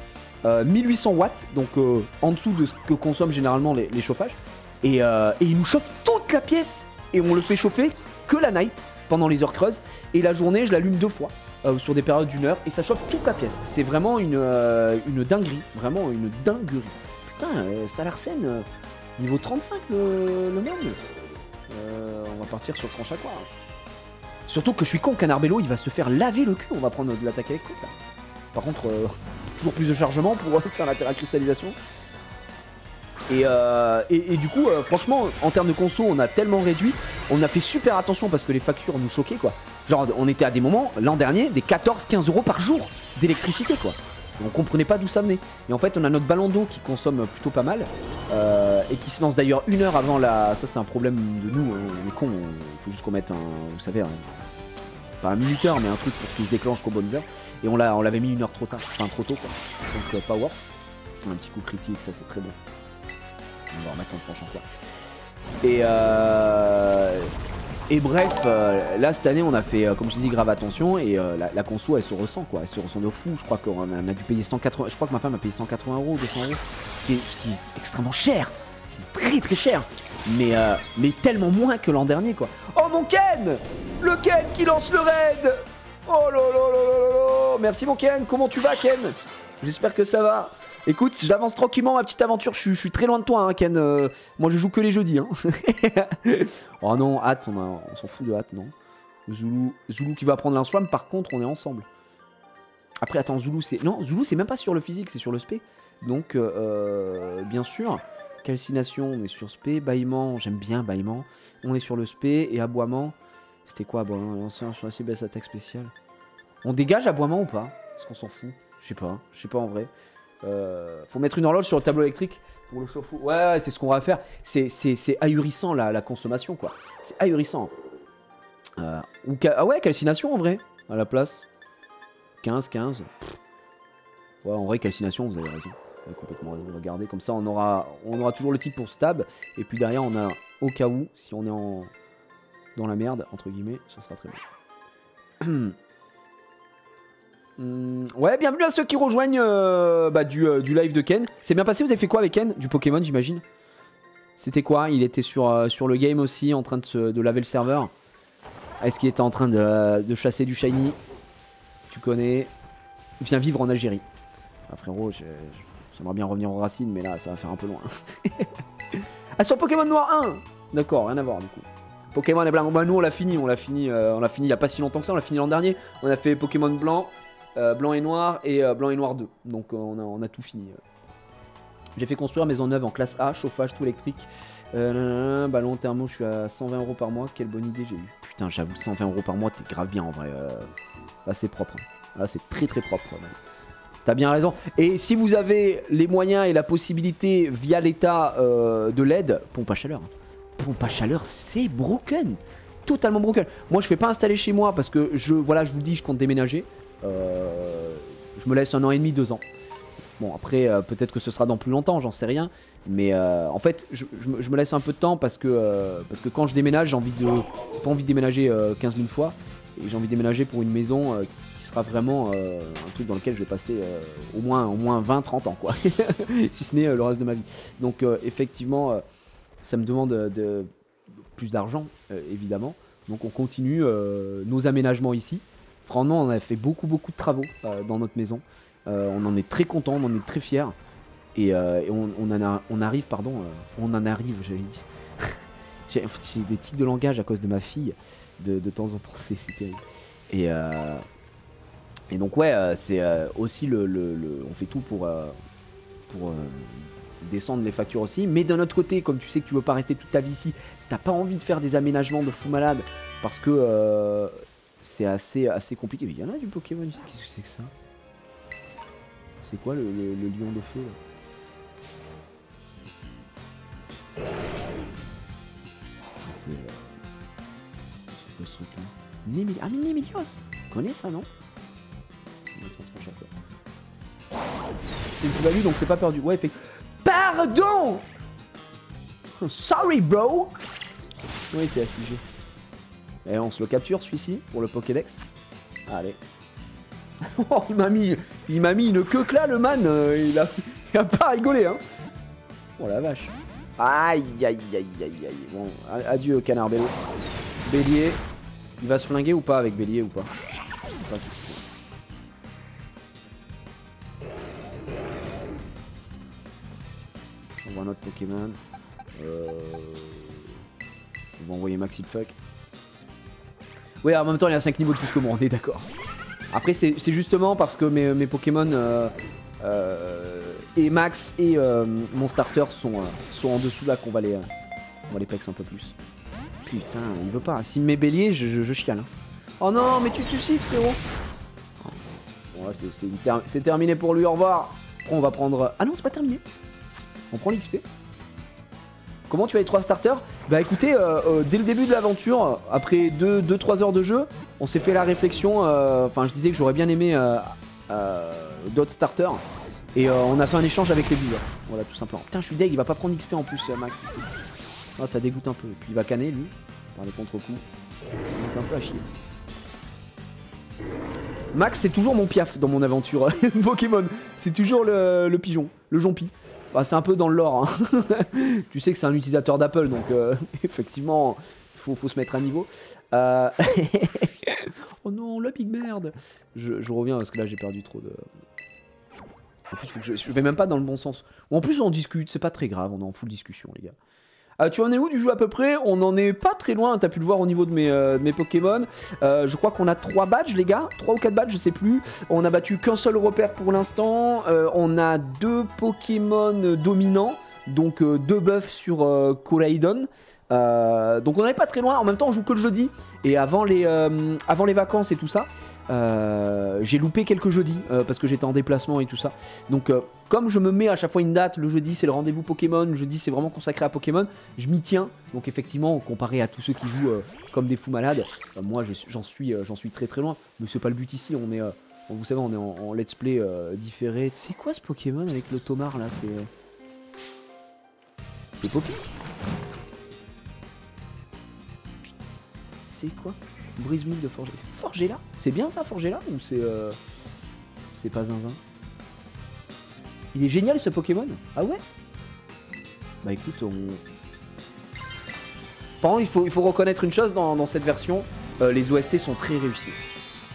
1800 watts, donc en dessous de ce que consomment généralement les chauffages. Et il nous chauffe toute la pièce. Et on le fait chauffer que la night, pendant les heures creuses. Et la journée, je l'allume 2 fois, sur des périodes d'1 heure. Et ça chauffe toute la pièce. C'est vraiment une dinguerie. Vraiment une dinguerie. Putain, Salarsen, niveau 35 le même. On va partir sur tranche à quoi. Surtout que je suis con, Canarbello, il va se faire laver le cul. On va prendre de l'attaque électrique là. Par contre, toujours plus de chargement pour faire la cristallisation. Et du coup, franchement, en termes de conso, on a tellement réduit. On a fait super attention parce que les factures nous choquaient quoi. Genre, on était à des moments, l'an dernier, des 14-15 € par jour d'électricité quoi. On comprenait pas d'où ça venait. Et en fait, on a notre ballon d'eau qui consomme plutôt pas mal. Et qui se lance d'ailleurs 1 heure avant la... Ça, c'est un problème de nous. On est cons. Il faut juste qu'on mette un... Vous savez, pas un minuteur, mais un truc pour qu'il se déclenche qu'aux bonnes heures. Et on l'avait mis 1 heure trop tard. Enfin, trop tôt quoi. Donc, pas worse. Un petit coup critique, ça c'est très bon. On va remettre en tranche encore. Et bref, là cette année on a fait, comme je te dis, grave attention. Et la conso elle se ressent quoi. Elle se ressent de fou. Je crois qu'on a dû payer 180. Je crois que ma femme a payé 180 €, 200 €. Ce qui est extrêmement cher. Très très cher. Mais tellement moins que l'an dernier quoi. Oh mon Ken! Le Ken qui lance le raid! Oh là là là là là! Merci mon Ken, comment tu vas Ken? J'espère que ça va. Écoute, j'avance tranquillement ma petite aventure, je suis très loin de toi hein, Ken. Moi je joue que les jeudis hein. Oh non, hâte, on s'en fout de hâte, non. Zoulou qui va prendre l'inswam, par contre on est ensemble. Après attends, Zoulou c'est... Non, Zoulou c'est même pas sur le physique, c'est sur le spé. Donc bien sûr, calcination on est sur spé, bâillement, j'aime bien bâillement. On est sur le spé et aboiement. C'était quoi aboiement? L'ancien sur assez baisse attaque spéciale. On dégage aboiement ou pas? Est-ce qu'on s'en fout? Je sais pas en vrai. Faut mettre une horloge sur le tableau électrique pour le chauffe-eau. Ouais, c'est ce qu'on va faire. C'est ahurissant la consommation quoi. C'est ahurissant. Ah ouais, calcination en vrai, à la place. 15. Ouais, en vrai, calcination, vous avez raison. Vous avez complètement raison. Regardez, comme ça on aura toujours le titre pour stab. Et puis derrière, on a au cas où, si on est dans la merde, entre guillemets, ça sera très bien. Ouais, bienvenue à ceux qui rejoignent du live de Ken. C'est bien passé, vous avez fait quoi avec Ken? Du Pokémon, j'imagine. C'était quoi? Il était sur le game aussi, en train de laver le serveur. Est-ce qu'il était en train de chasser du shiny? Tu connais. Viens vivre en Algérie. Ah, frérot, j'aimerais bien revenir aux racines, mais là, ça va faire un peu loin. Ah, sur Pokémon Noir 1. D'accord, rien à voir du coup. Pokémon et blanc. Bah, nous, on l'a fini il y a pas si longtemps que ça. On l'a fini l'an dernier. On a fait Pokémon blanc. Blanc et noir 2. Donc on a tout fini. J'ai fait construire maison neuve en classe A, chauffage tout électrique. Ballon thermo, je suis à 120 € par mois. Quelle bonne idée j'ai eu. Putain, j'avoue, 120 € par mois, t'es grave bien en vrai. Là c'est propre. Hein. Là c'est très très propre. T'as bien raison. Et si vous avez les moyens et la possibilité via l'état de l'aide, pompe à chaleur. Hein. Pompe à chaleur, c'est broken. Totalement broken. Moi je fais pas installer chez moi parce que je vous dis, je compte déménager. Je me laisse 1 an et demi, 2 ans. Bon après peut-être que ce sera dans plus longtemps, j'en sais rien. Mais en fait je me laisse un peu de temps parce que quand je déménage, j'ai pas envie de déménager 15 000 fois. Et j'ai envie de déménager pour une maison qui sera vraiment un truc dans lequel je vais passer au moins 20-30 ans quoi. Si ce n'est le reste de ma vie. Donc effectivement ça me demande plus d'argent évidemment. Donc on continue nos aménagements ici. Franchement, on a fait beaucoup de travaux dans notre maison. On en est très content, on en est très fiers. Et on en arrive, j'avais dit. J'ai des tics de langage à cause de ma fille de temps en temps, c'est terrible. Et donc ouais, c'est aussi on fait tout pour descendre les factures aussi. Mais d'un autre côté, comme tu sais que tu veux pas rester toute ta vie ici, t'as pas envie de faire des aménagements de fou malade parce que c'est assez compliqué. Il y en a du Pokémon, qu'est-ce que c'est que ça? C'est quoi le lion de feu là? C'est quoi ce truc là? Ah mais Némélios. Tu connais ça, non? C'est une plus-value, donc c'est pas perdu. Ouais, fait... Pardon! Sorry, bro! Oui, c'est ACG. Et on se le capture, celui-ci, pour le Pokédex. Allez. Oh, il m'a mis une queue là, le man. Il a pas rigolé, hein. Oh la vache. Aïe, aïe, aïe, aïe, aïe. Bon, adieu, canard bello. Bélier. Il va se flinguer ou pas avec Bélier ou pas? Je sais pas tout. On voit un autre Pokémon. On va envoyer Maxi Fuck. Ouais, en même temps, il y a 5 niveaux de plus que moi, on est d'accord. Après, c'est justement parce que mes Pokémon et Max et mon starter sont en dessous là qu'on va les pex un peu plus. Putain, il veut pas. S'il me met Bélier, je chiale. Oh non, mais tu te suicides, frérot. Bon, là, c'est terminé pour lui, au revoir. Après, on va prendre... Ah non, c'est pas terminé. On prend l'XP. Comment tu as les 3 starters? Bah écoutez, dès le début de l'aventure, après 2-3 heures de jeu, on s'est fait la réflexion, enfin je disais que j'aurais bien aimé d'autres starters, et on a fait un échange avec les dealers, voilà tout simplement. Putain je suis deg, il va pas prendre XP en plus Max. Ah, ça dégoûte un peu, et puis il va canner lui, par les contre-coups, donc un peu à chier. Max c'est toujours mon piaf dans mon aventure Pokémon, c'est toujours le pigeon, le jonpi. Bah, c'est un peu dans le lore, hein. Tu sais que c'est un utilisateur d'Apple, donc effectivement, faut se mettre à niveau. Oh non, la big merde. Je reviens parce que là j'ai perdu trop de... En plus, faut que je vais même pas dans le bon sens. Ou en plus on discute, c'est pas très grave, on est en full discussion les gars. Tu en es où du jeu à peu près? On en est pas très loin, t'as pu le voir au niveau de mes Pokémon. Je crois qu'on a 3 badges les gars, 3 ou 4 badges, je sais plus. On a battu qu'un seul repère pour l'instant. On a 2 Pokémon dominants, donc 2 buffs sur Koraidon. Donc on n'est pas très loin, en même temps on joue que le jeudi. Et avant les vacances et tout ça, j'ai loupé quelques jeudis parce que j'étais en déplacement et tout ça. Donc comme je me mets à chaque fois une date, le jeudi c'est le rendez-vous Pokémon, le jeudi c'est vraiment consacré à Pokémon, je m'y tiens. Donc effectivement, comparé à tous ceux qui jouent comme des fous malades, moi j'en suis très très loin. Mais c'est pas le but ici, on est, vous savez, on est en let's play différé. C'est quoi ce Pokémon avec le Tomar là? C'est Poké? C'est quoi? Brise-mille de Forgela. Forgela? C'est bien ça, Forgela? Ou c'est pas zinzin? Il est génial ce Pokémon. Ah ouais? Bah écoute, Par contre, il faut reconnaître une chose dans cette version. Les OST sont très réussis.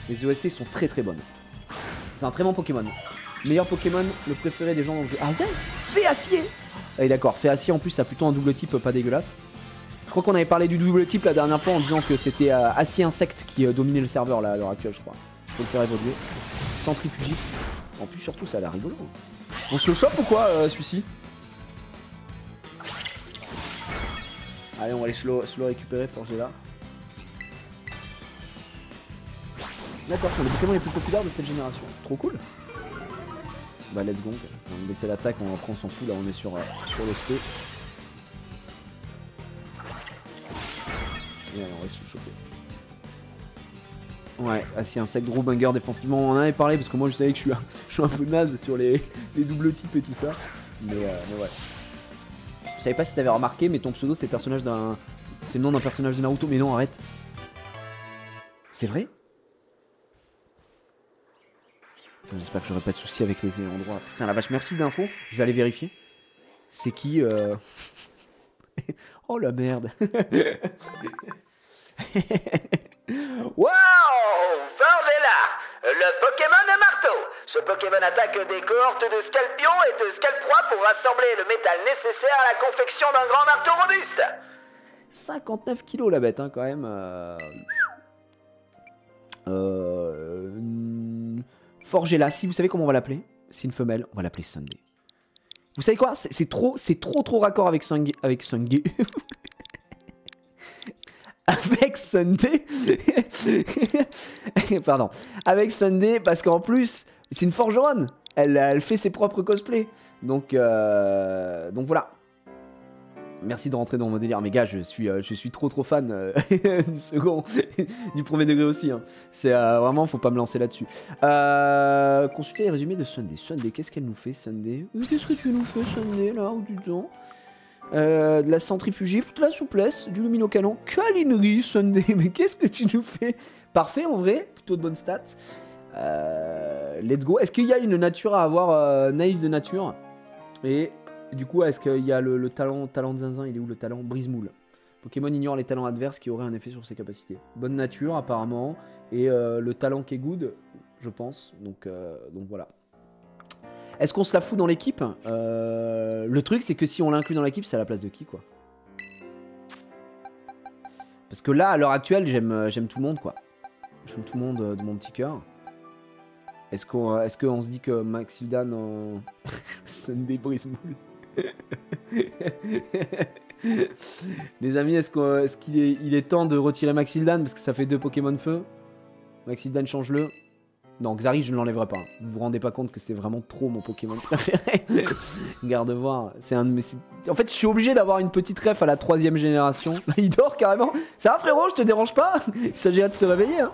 Les OST sont très très bonnes. C'est un très bon Pokémon. Meilleur Pokémon, le préféré des gens dans le jeu. Ah ouais? Fée acier! Allez d'accord, Fée acier en plus, ça a plutôt un double type pas dégueulasse. Je crois qu'on avait parlé du double type la dernière fois en disant que c'était Acier Insecte qui dominait le serveur là, à l'heure actuelle, je crois. Faut le faire évoluer. Centrifugif. En plus, surtout, ça a l'air rigolo. On se le chope ou quoi, celui-ci? Allez, on va aller se le récupérer, Forgela. D'accord, c'est un des Pokémon les plus populaires de cette génération. Trop cool. Bah, let's go. On va baisser l'attaque, on s'en fout, là, on est sur le spé. Et alors, on va se le choper. Ouais, Acier Insecte, gros banger défensivement. On en avait parlé parce que moi je savais que je suis un peu naze sur les doubles types et tout ça. Mais ouais. Je savais pas si t'avais remarqué, mais ton pseudo c'est le nom d'un personnage de Naruto. Mais non, arrête. C'est vrai? J'espère que j'aurai pas de soucis avec les endroits. Putain la vache, merci d'infos. Je vais aller vérifier. C'est qui Oh la merde. Wow! Forgela, le Pokémon marteau. Ce Pokémon attaque des cohortes de Scalpion et de Scalproie pour rassembler le métal nécessaire à la confection d'un grand marteau robuste. 59 kilos la bête, hein, quand même. Forgela, si vous savez comment on va l'appeler, c'est une femelle, on va l'appeler Sunday. Vous savez quoi? C'est trop raccord avec Sunday. Avec Sunday. Avec Sunday. Pardon. Avec Sunday, parce qu'en plus, c'est une forgeronne. Elle fait ses propres cosplays. Donc voilà. Merci de rentrer dans mon délire. Mais gars, je suis trop fan du second, du premier degré aussi. Hein. C'est vraiment, faut pas me lancer là-dessus. Consultez les résumés de Sunday. Sunday, qu'est-ce qu'elle nous fait, Sunday? Qu'est-ce que tu nous fais, Sunday, là, au du temps? De la centrifugée, de la souplesse, du luminocanon, câlinerie, Sunday. Mais qu'est-ce que tu nous fais? Parfait, en vrai, plutôt de bonnes stats. Let's go. Est-ce qu'il y a une nature à avoir, naïve de nature? Et du coup, est-ce qu'il y a le talent de zinzin? Il est où le talent? Brise-moule. Pokémon ignore les talents adverses qui auraient un effet sur ses capacités. Bonne nature, apparemment. Et le talent qui est good, je pense. Donc voilà. Est-ce qu'on se la fout dans l'équipe? Le truc, c'est que si on l'inclut dans l'équipe, c'est à la place de qui, quoi? Parce que là, à l'heure actuelle, j'aime tout le monde, quoi. J'aime tout le monde de mon petit cœur. Est-ce qu'on se dit que Maxildan en... Sunday Brise-moule. Les amis, est-ce qu'il est temps de retirer Maxildan? Parce que ça fait 2 Pokémon feu. Maxildan, change-le. Non, Xari, je ne l'enlèverai pas. Vous vous rendez pas compte que c'est vraiment trop mon Pokémon préféré. Garde-voir. En fait, je suis obligé d'avoir une petite ref à la 3ème génération. Il dort carrément. Ça va, frérot, je te dérange pas? Il s'agirait de se réveiller. Hein.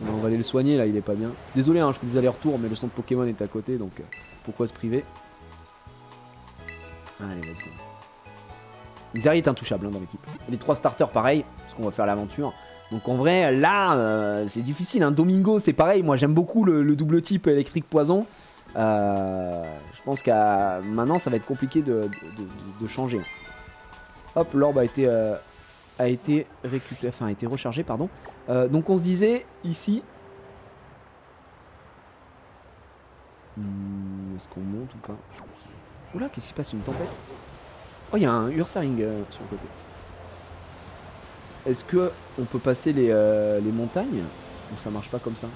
On va aller le soigner, là, il est pas bien. Désolé, hein, je fais des allers-retours, mais le centre Pokémon est à côté, donc pourquoi se priver? Allez, let's go. Xari est intouchable hein, dans l'équipe. Les 3 starters, pareil, parce qu'on va faire l'aventure. Donc en vrai, là, c'est difficile. Hein. Domingo, c'est pareil. Moi, j'aime beaucoup le double type électrique poison. Je pense qu'à maintenant, ça va être compliqué de changer. Hop, l'orbe a été récupéré, enfin, a été rechargé, pardon. Donc on se disait ici. Est-ce qu'on monte ou pas? Oula, qu'est-ce qui se passe? Une tempête? Oh, il y a un Ursaring sur le côté. Est-ce que on peut passer les montagnes? Ou ça marche pas comme ça?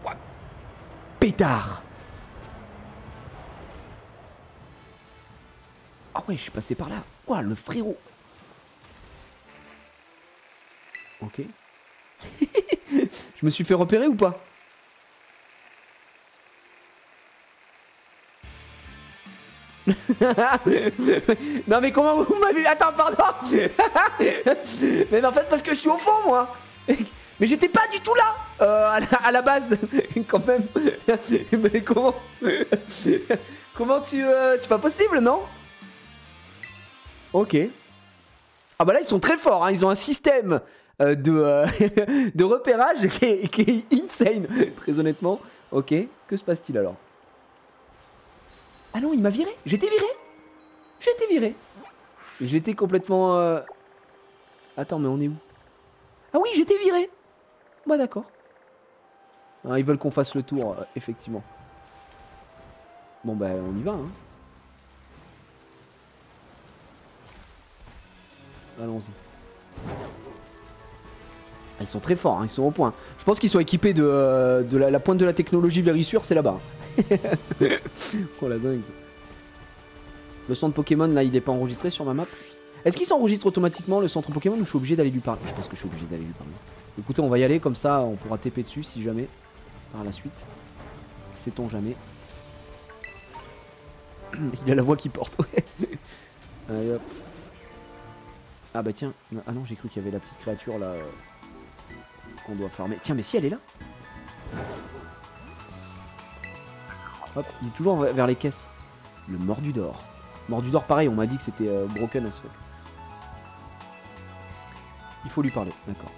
Ouah, pétard! Ah ouais, je suis passé par là. Ouah, le frérot! Ok. Je me suis fait repérer ou pas? Non mais comment vous m'avez... Attends, pardon. Mais en fait parce que je suis au fond moi. Mais j'étais pas du tout là à la base. Quand même. Mais comment... Comment tu... C'est pas possible, non? Ok. Ah bah là ils sont très forts hein. Ils ont un système de repérage qui est insane. Très honnêtement. Ok. Que se passe-t-il alors? Ah non, il m'a viré. J'étais viré. J'étais viré. J'étais complètement... Attends, mais on est où? Ah oui, j'étais viré. Bah d'accord. Ah, ils veulent qu'on fasse le tour, effectivement. Bon bah on y va. Hein. Allons-y. Ah, ils sont très forts, hein, ils sont au point. Je pense qu'ils sont équipés de la pointe de la technologie Vérissure, c'est là-bas. Oh la dingue ça. Le centre Pokémon là il est pas enregistré sur ma map. Est-ce qu'il s'enregistre automatiquement le centre Pokémon ou je suis obligé d'aller lui parler? Je pense que je suis obligé d'aller lui parler. Écoutez, on va y aller comme ça on pourra TP dessus si jamais. Par la suite. Sait-on jamais. Il a la voix qui porte. Allez hop. Ah bah tiens. Ah non, j'ai cru qu'il y avait la petite créature là qu'on doit farmer. Tiens, mais si elle est là. Hop, il est toujours vers les caisses. Le Mordudor. Mordudor, pareil, on m'a dit que c'était broken as fuck. Il faut lui parler, d'accord.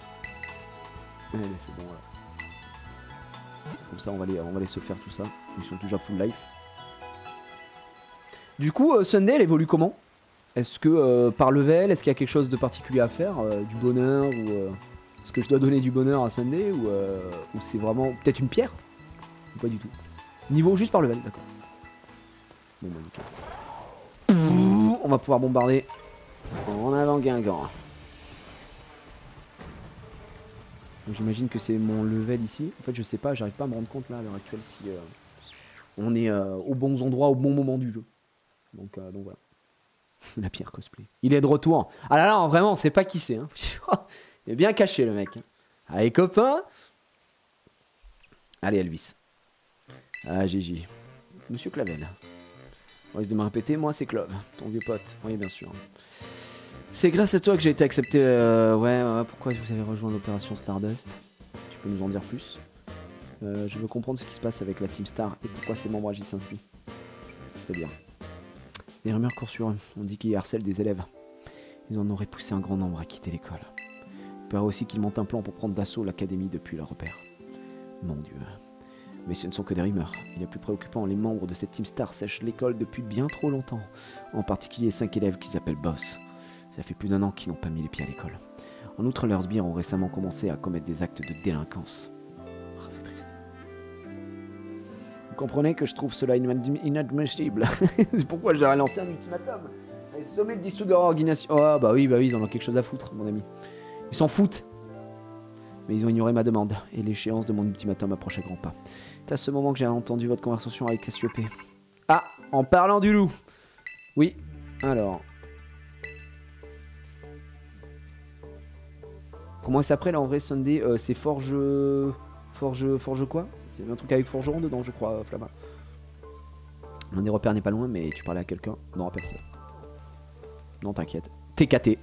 Allez, c'est bon, voilà. Comme ça, on va les se faire tout ça. Ils sont déjà full life. Du coup, Sunday, elle évolue comment? Est-ce que par level, est-ce qu'il y a quelque chose de particulier à faire? Du bonheur ou est-ce que je dois donner du bonheur à Sunday ou c'est vraiment peut-être une pierre? Ou pas du tout? Niveau juste par level, d'accord. Bon bah nickel. On va pouvoir bombarder en avant Guingamp. J'imagine que c'est mon level ici. En fait je sais pas, j'arrive pas à me rendre compte là à l'heure actuelle si on est aux bons endroits au bon moment du jeu. Donc voilà. La pierre cosplay. Il est de retour. Ah là là, vraiment, on sait pas qui c'est. Hein. Il est bien caché le mec. Hein. Allez copain. Allez Elvis. Ah GG. Monsieur Clavel. On risque de me répéter, moi c'est Clove, ton vieux pote. Oui, bien sûr. C'est grâce à toi que j'ai été accepté. Ouais, pourquoi vous avez rejoint l'opération Stardust? Tu peux nous en dire plus? Je veux comprendre ce qui se passe avec la Team Star et pourquoi ses membres agissent ainsi. C'est-à-dire, c'est des rumeurs courent sur eux. On dit qu'ils harcèlent des élèves. Ils en auraient poussé un grand nombre à quitter l'école. Il paraît aussi qu'ils montent un plan pour prendre d'assaut l'académie depuis leur repère. Mon Dieu. Mais ce ne sont que des rumeurs. Il y a plus préoccupant, les membres de cette Team Star sèchent l'école depuis bien trop longtemps. En particulier 5 élèves qui s'appellent Boss. Ça fait plus d'1 an qu'ils n'ont pas mis les pieds à l'école. En outre, leurs sbires ont récemment commencé à commettre des actes de délinquance. Oh, c'est triste. Vous comprenez que je trouve cela inadmissible. C'est pourquoi j'aurais lancé un ultimatum. Les sommets de dissoudre leur organisation. Oh bah oui, ils en ont quelque chose à foutre, mon ami. Ils s'en foutent. Mais ils ont ignoré ma demande, et l'échéance de mon ultimatum approche à grands pas. C'est à ce moment que j'ai entendu votre conversation avec Cassiope. Ah, en parlant du loup. Oui, alors... Comment ça s'appelle en vrai, Sunday? C'est Forge quoi? C'est un truc avec Forgeron dedans, je crois, Flamma. Un des repères n'est pas loin, mais tu parlais à quelqu'un? Non, à personne. Non, t'inquiète. TKT.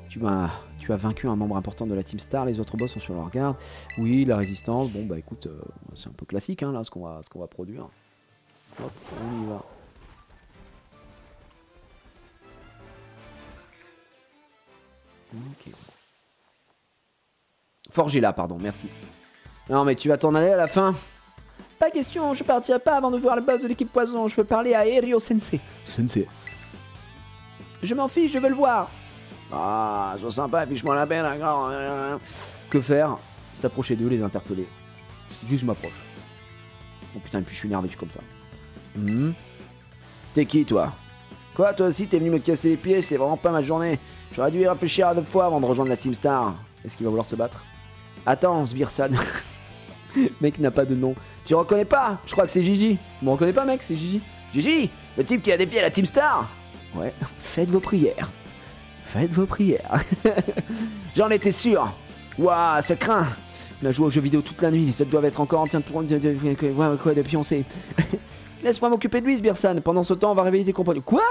Tu as vaincu un membre important de la Team Star, les autres boss sont sur leur garde. Oui, la résistance, bon bah écoute, c'est un peu classique hein, là, ce qu'on va produire. Hop, on y va. Ok. Forger là, pardon, merci. Non mais tu vas t'en aller à la fin. Pas question, je partirai pas avant de voir le boss de l'équipe Poison. Je veux parler à Erio Sensei. Sensei. Je m'en fiche, je veux le voir. Ah, sois sympa, affiche-moi la peine. Que faire? S'approcher d'eux, les interpeller. Juste je m'approche. Oh putain, et puis je suis énervé, je suis comme ça. T'es qui toi? Quoi, toi aussi t'es venu me casser les pieds? C'est vraiment pas ma journée. J'aurais dû y réfléchir à 2 fois avant de rejoindre la Team Star. Est-ce qu'il va vouloir se battre? Attends, Sbirsan. Mec n'a pas de nom. Tu reconnais pas? Je crois que c'est Gigi. Tu me reconnais pas, mec? C'est Gigi. Gigi, le type qui a défié la Team Star. Ouais, faites vos prières. Faites vos prières. J'en étais sûr. Waouh, ça craint. On a joué aux jeux vidéo toute la nuit. Les autres doivent être encore en train de pioncer. Laisse-moi m'occuper de lui, Sbirsan. Pendant ce temps, on va réveiller tes compagnons. Quoi?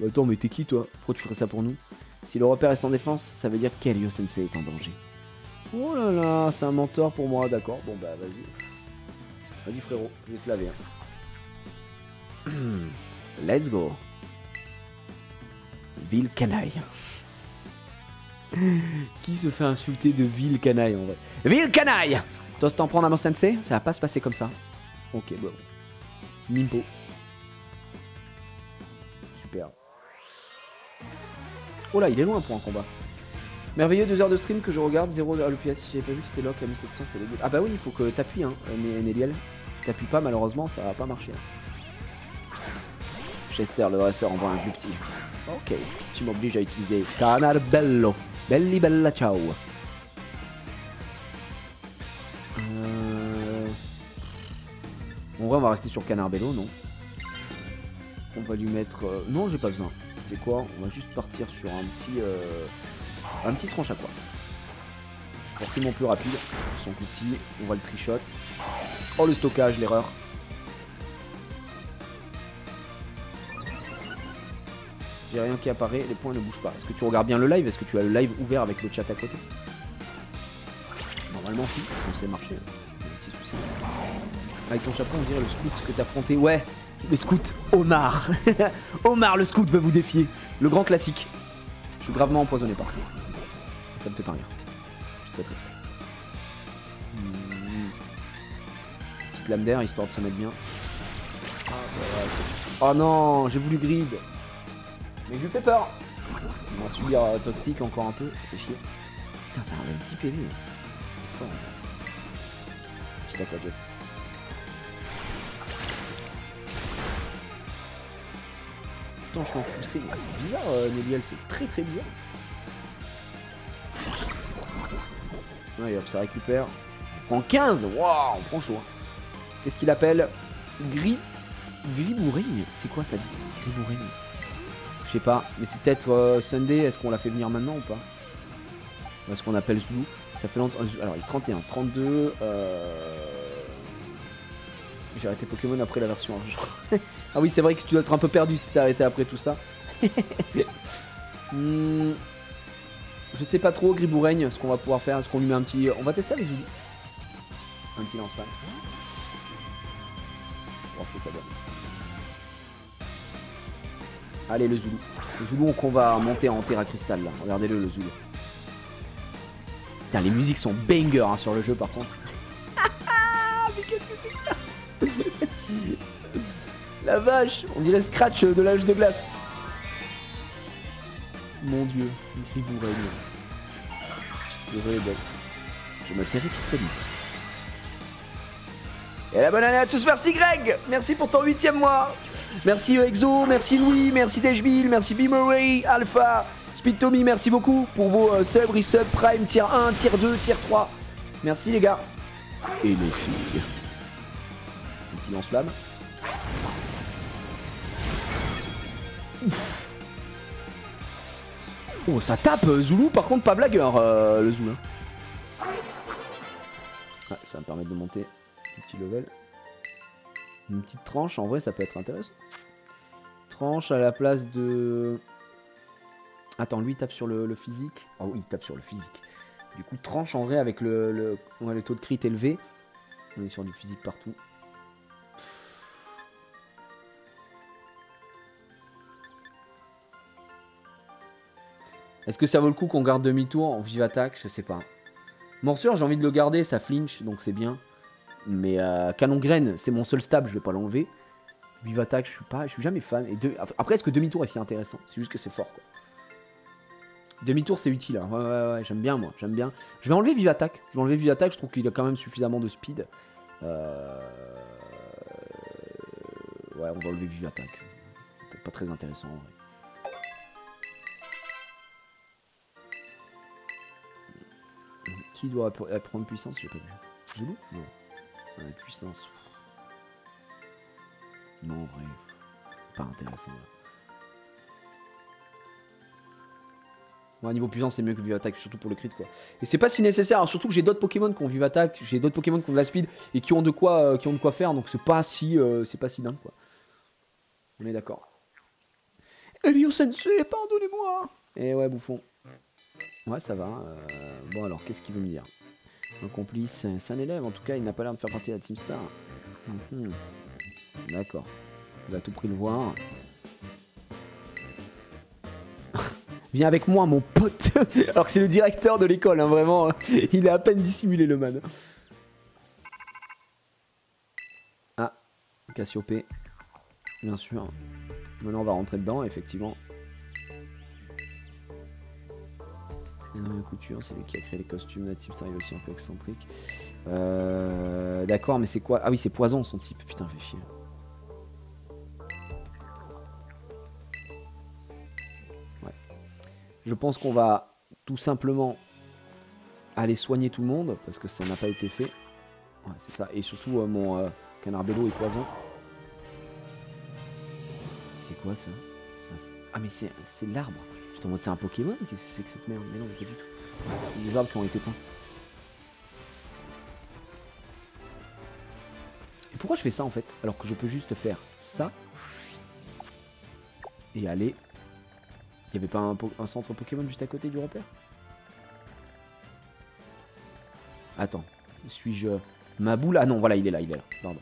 Attends, mais t'es qui, toi? Pourquoi tu ferais ça pour nous? Si le repère est sans défense, ça veut dire qu'Elio Sensei est en danger. Oh là là, c'est un mentor pour moi, d'accord. Bon bah vas-y. Vas-y frérot, je vais te laver. Hein. Let's go. Ville canaille. Qui se fait insulter de ville canaille en vrai? Ville canaille! T'oses t'en prendre à mon sensei? Ça va pas se passer comme ça. Ok, bon. Nimpo. Super. Oh là, il est loin pour un combat. Merveilleux, 2 heures de stream que je regarde, 0 à l'EPS. J'avais pas vu que c'était lock à 1700, c'est dégueu. Ah bah oui, il faut que t'appuies, hein, Néliel. Si t'appuies pas, malheureusement, ça va pas marcher. Chester, le dresseur, envoie un plus petit. Ok, tu m'obliges à utiliser Canar Bello. Belli bella ciao. En vrai, on va rester sur Canar Bello, non? On va lui mettre... Non, j'ai pas besoin. C'est quoi? On va juste partir sur un petit tranche à quoi. Forcément plus rapide. Son coup petit, on va le trichot. Oh le stockage, l'erreur. J'ai rien qui apparaît, les points ne bougent pas. Est-ce que tu regardes bien le live? Est-ce que tu as le live ouvert avec le chat à côté? Normalement si, c'est censé marcher. Petit souci. Avec ton chapeau on dirait le scout que t'as affronté. Ouais, le scout Omar. Omar le scout va vous défier. Le grand classique. Je suis gravement empoisonné par contre. Ça me fait pas rire. Je suis très triste. Petite lame d'air histoire de se mettre bien. Oh non, j'ai voulu grid. Mais je lui fais peur. On va subir toxique encore un peu, ça fait chier. Putain, ça a 26 PV. C'est fort. Petite aquajet. Putain, je suis enfusqué. C'est bizarre, Néliel, c'est très très bizarre. Ouais, hop, ça récupère. On prend 15. Waouh, on prend chaud. Hein. Qu'est-ce qu'il appelle? Gribourigne. C'est quoi ça dit? Gribourigne. Je sais pas, mais c'est peut-être Sunday. Est-ce qu'on l'a fait venir maintenant ou pas? Ou est-ce qu'on appelle Zulu? Ça fait longtemps. Alors, il est 31, 32. J'ai arrêté Pokémon après la version argent. Ah oui, c'est vrai que tu dois être un peu perdu si t'es arrêté après tout ça. Je sais pas trop, Griboureigne, ce qu'on va pouvoir faire. Est-ce qu'on lui met un petit... On va tester avec Zoulou. Un petit lance-flamme. On va voir ce que ça donne. Allez, le Zoulou. Le Zoulou qu'on va monter en terre à cristal, là. Regardez-le, le Zoulou. Putain, les musiques sont banger hein, sur le jeu, par contre. Mais qu'est-ce que c'est que ça? La vache, on dirait Scratch de l'âge de glace. Mon dieu, une Griboureigne. Désolé, bête. Je me cristallise. Et la bonne année à tous, merci Greg. Merci pour ton 8e mois. Merci Exo, merci Louis, merci Deshbill, merci Beameray, Alpha, Speed Tommy, merci beaucoup pour vos subs, resub, prime, tier 1, tier 2, tier 3. Merci les gars. Et les filles. Un petit lance-flamme. Oh, ça tape Zoulou, par contre pas blagueur le Zoulou. Ah, ça va me permettre de monter un petit level. Une petite tranche, en vrai ça peut être intéressant. Tranche à la place de... Attends, lui il tape sur le physique. Oh oui, il tape sur le physique. Du coup, tranche en vrai avec le taux de crit élevé. On est sur du physique partout. Est-ce que ça vaut le coup qu'on garde demi-tour en vive attaque? Je sais pas. Morsure, j'ai envie de le garder, ça flinch, donc c'est bien. Mais canon graine, c'est mon seul stable, je vais pas l'enlever. Vive attaque, je suis jamais fan. Et après, est-ce que demi-tour est si intéressant? C'est juste que c'est fort, quoi. Demi-tour, c'est utile. Hein. Ouais, j'aime bien, moi. J'aime bien. Je vais enlever vive attaque. Je trouve qu'il a quand même suffisamment de speed. Ouais, on va enlever vive attaque. C'est pas très intéressant, en vrai. Qui doit prendre puissance? J'ai pas vu. Zoulou? Non. Ouais, puissance. Non, en vrai. Pas intéressant. Là. Bon, niveau puissance, c'est mieux que vive attaque, surtout pour le crit, quoi. Et c'est pas si nécessaire, hein, surtout que j'ai d'autres Pokémon qui ont vive attaque, j'ai d'autres Pokémon qui ont de la speed et qui ont de quoi faire, donc c'est pas si dingue, quoi. On est d'accord. Elio Sensei, pardonnez-moi. Eh ouais, bouffon. Ouais, ça va. Bon, alors, qu'est-ce qu'il veut me dire? Un complice, c'est un élève, en tout cas, il n'a pas l'air de faire partie de la Team Star. D'accord. Il va à tout prix le voir. Viens avec moi, mon pote. Alors que c'est le directeur de l'école, hein, vraiment. Il est à peine dissimulé, le man. Ah, Cassiopée. Bien sûr. Maintenant, on va rentrer dedans, effectivement. Couture, c'est lui qui a créé les costumes natifs, ça arrive aussi un peu excentrique. D'accord, mais c'est quoi? Ah oui, c'est poison son type. Putain, fait chier. Ouais. Je pense qu'on va tout simplement aller soigner tout le monde parce que ça n'a pas été fait. Ouais, c'est ça. Et surtout, mon Canarbello est poison. C'est quoi ça? Ah, mais c'est l'arbre. Je t'en mode c'est un Pokémon? Qu'est-ce que c'est que cette merde? Mais non, pas du tout. Des arbres qui ont été peints. Et pourquoi je fais ça en fait? Alors que je peux juste faire ça. Et aller. Il n'y avait pas un centre Pokémon juste à côté du repère? Attends. Suis-je... Ma boule? Ah non, voilà, il est là, Pardon.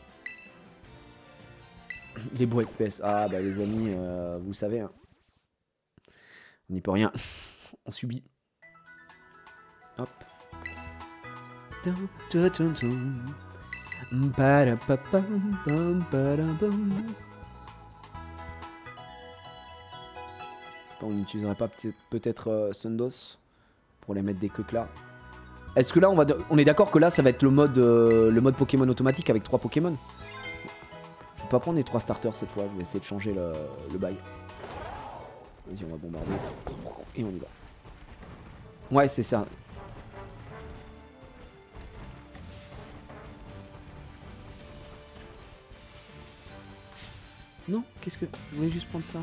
Les beaux FPS. Ah bah les amis, vous savez, hein. On n'y peut rien. On subit. Hop. On n'utiliserait pas peut-être Sundos pour les mettre des queues là. Est-ce que là on est d'accord que là ça va être le mode Pokémon automatique avec 3 Pokémon? Je vais pas prendre les 3 starters cette fois, je vais essayer de changer le bail. Vas-y, on va bombarder. Et on y va. Ouais, c'est ça. Non, qu'est-ce que... Je voulais juste prendre ça.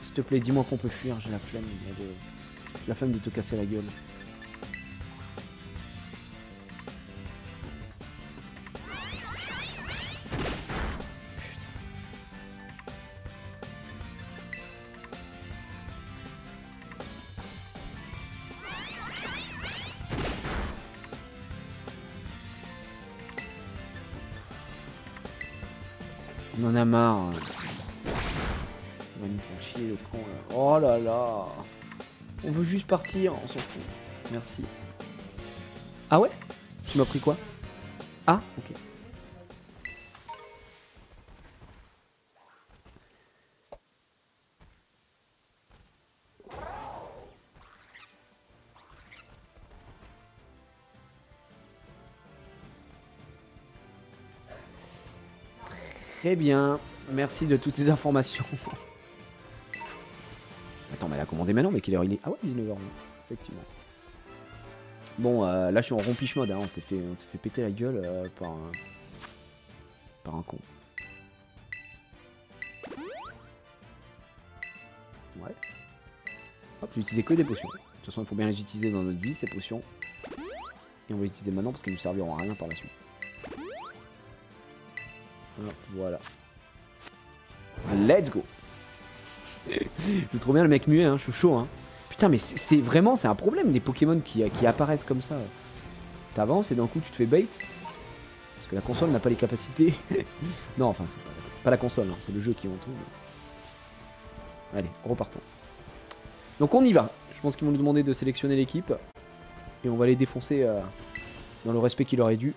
S'il te plaît, dis-moi qu'on peut fuir, j'ai la flemme j'ai la flemme de te casser la gueule. On en a marre. On va nous faire chier le con là. Oh là là. On veut juste partir, on s'en fout. Merci. Ah ouais? Tu m'as pris quoi? Ah, ok. Très bien. Merci de toutes ces informations. Attends, mais elle a commandé maintenant, mais quelle heure il est? Ah ouais, 19h. Effectivement. Bon, là je suis en rompiche mode, hein. On s'est fait péter la gueule par un con. Ouais. Hop, j'ai utilisé que des potions. De toute façon, il faut bien les utiliser dans notre vie, ces potions. Et on va les utiliser maintenant parce qu'elles nous serviront à rien par la suite. Hop, voilà. Let's go. Je trouve bien le mec muet, hein, je suis chaud. Hein. Putain, mais c'est vraiment un problème, les Pokémon qui apparaissent comme ça. T'avances et d'un coup tu te fais bait. Parce que la console n'a pas les capacités. Non, enfin, c'est pas la console, hein, c'est le jeu qui en tout. Mais... Allez, repartons. Donc on y va. Je pense qu'ils vont nous demander de sélectionner l'équipe. Et on va les défoncer dans le respect qu'il leur est dû.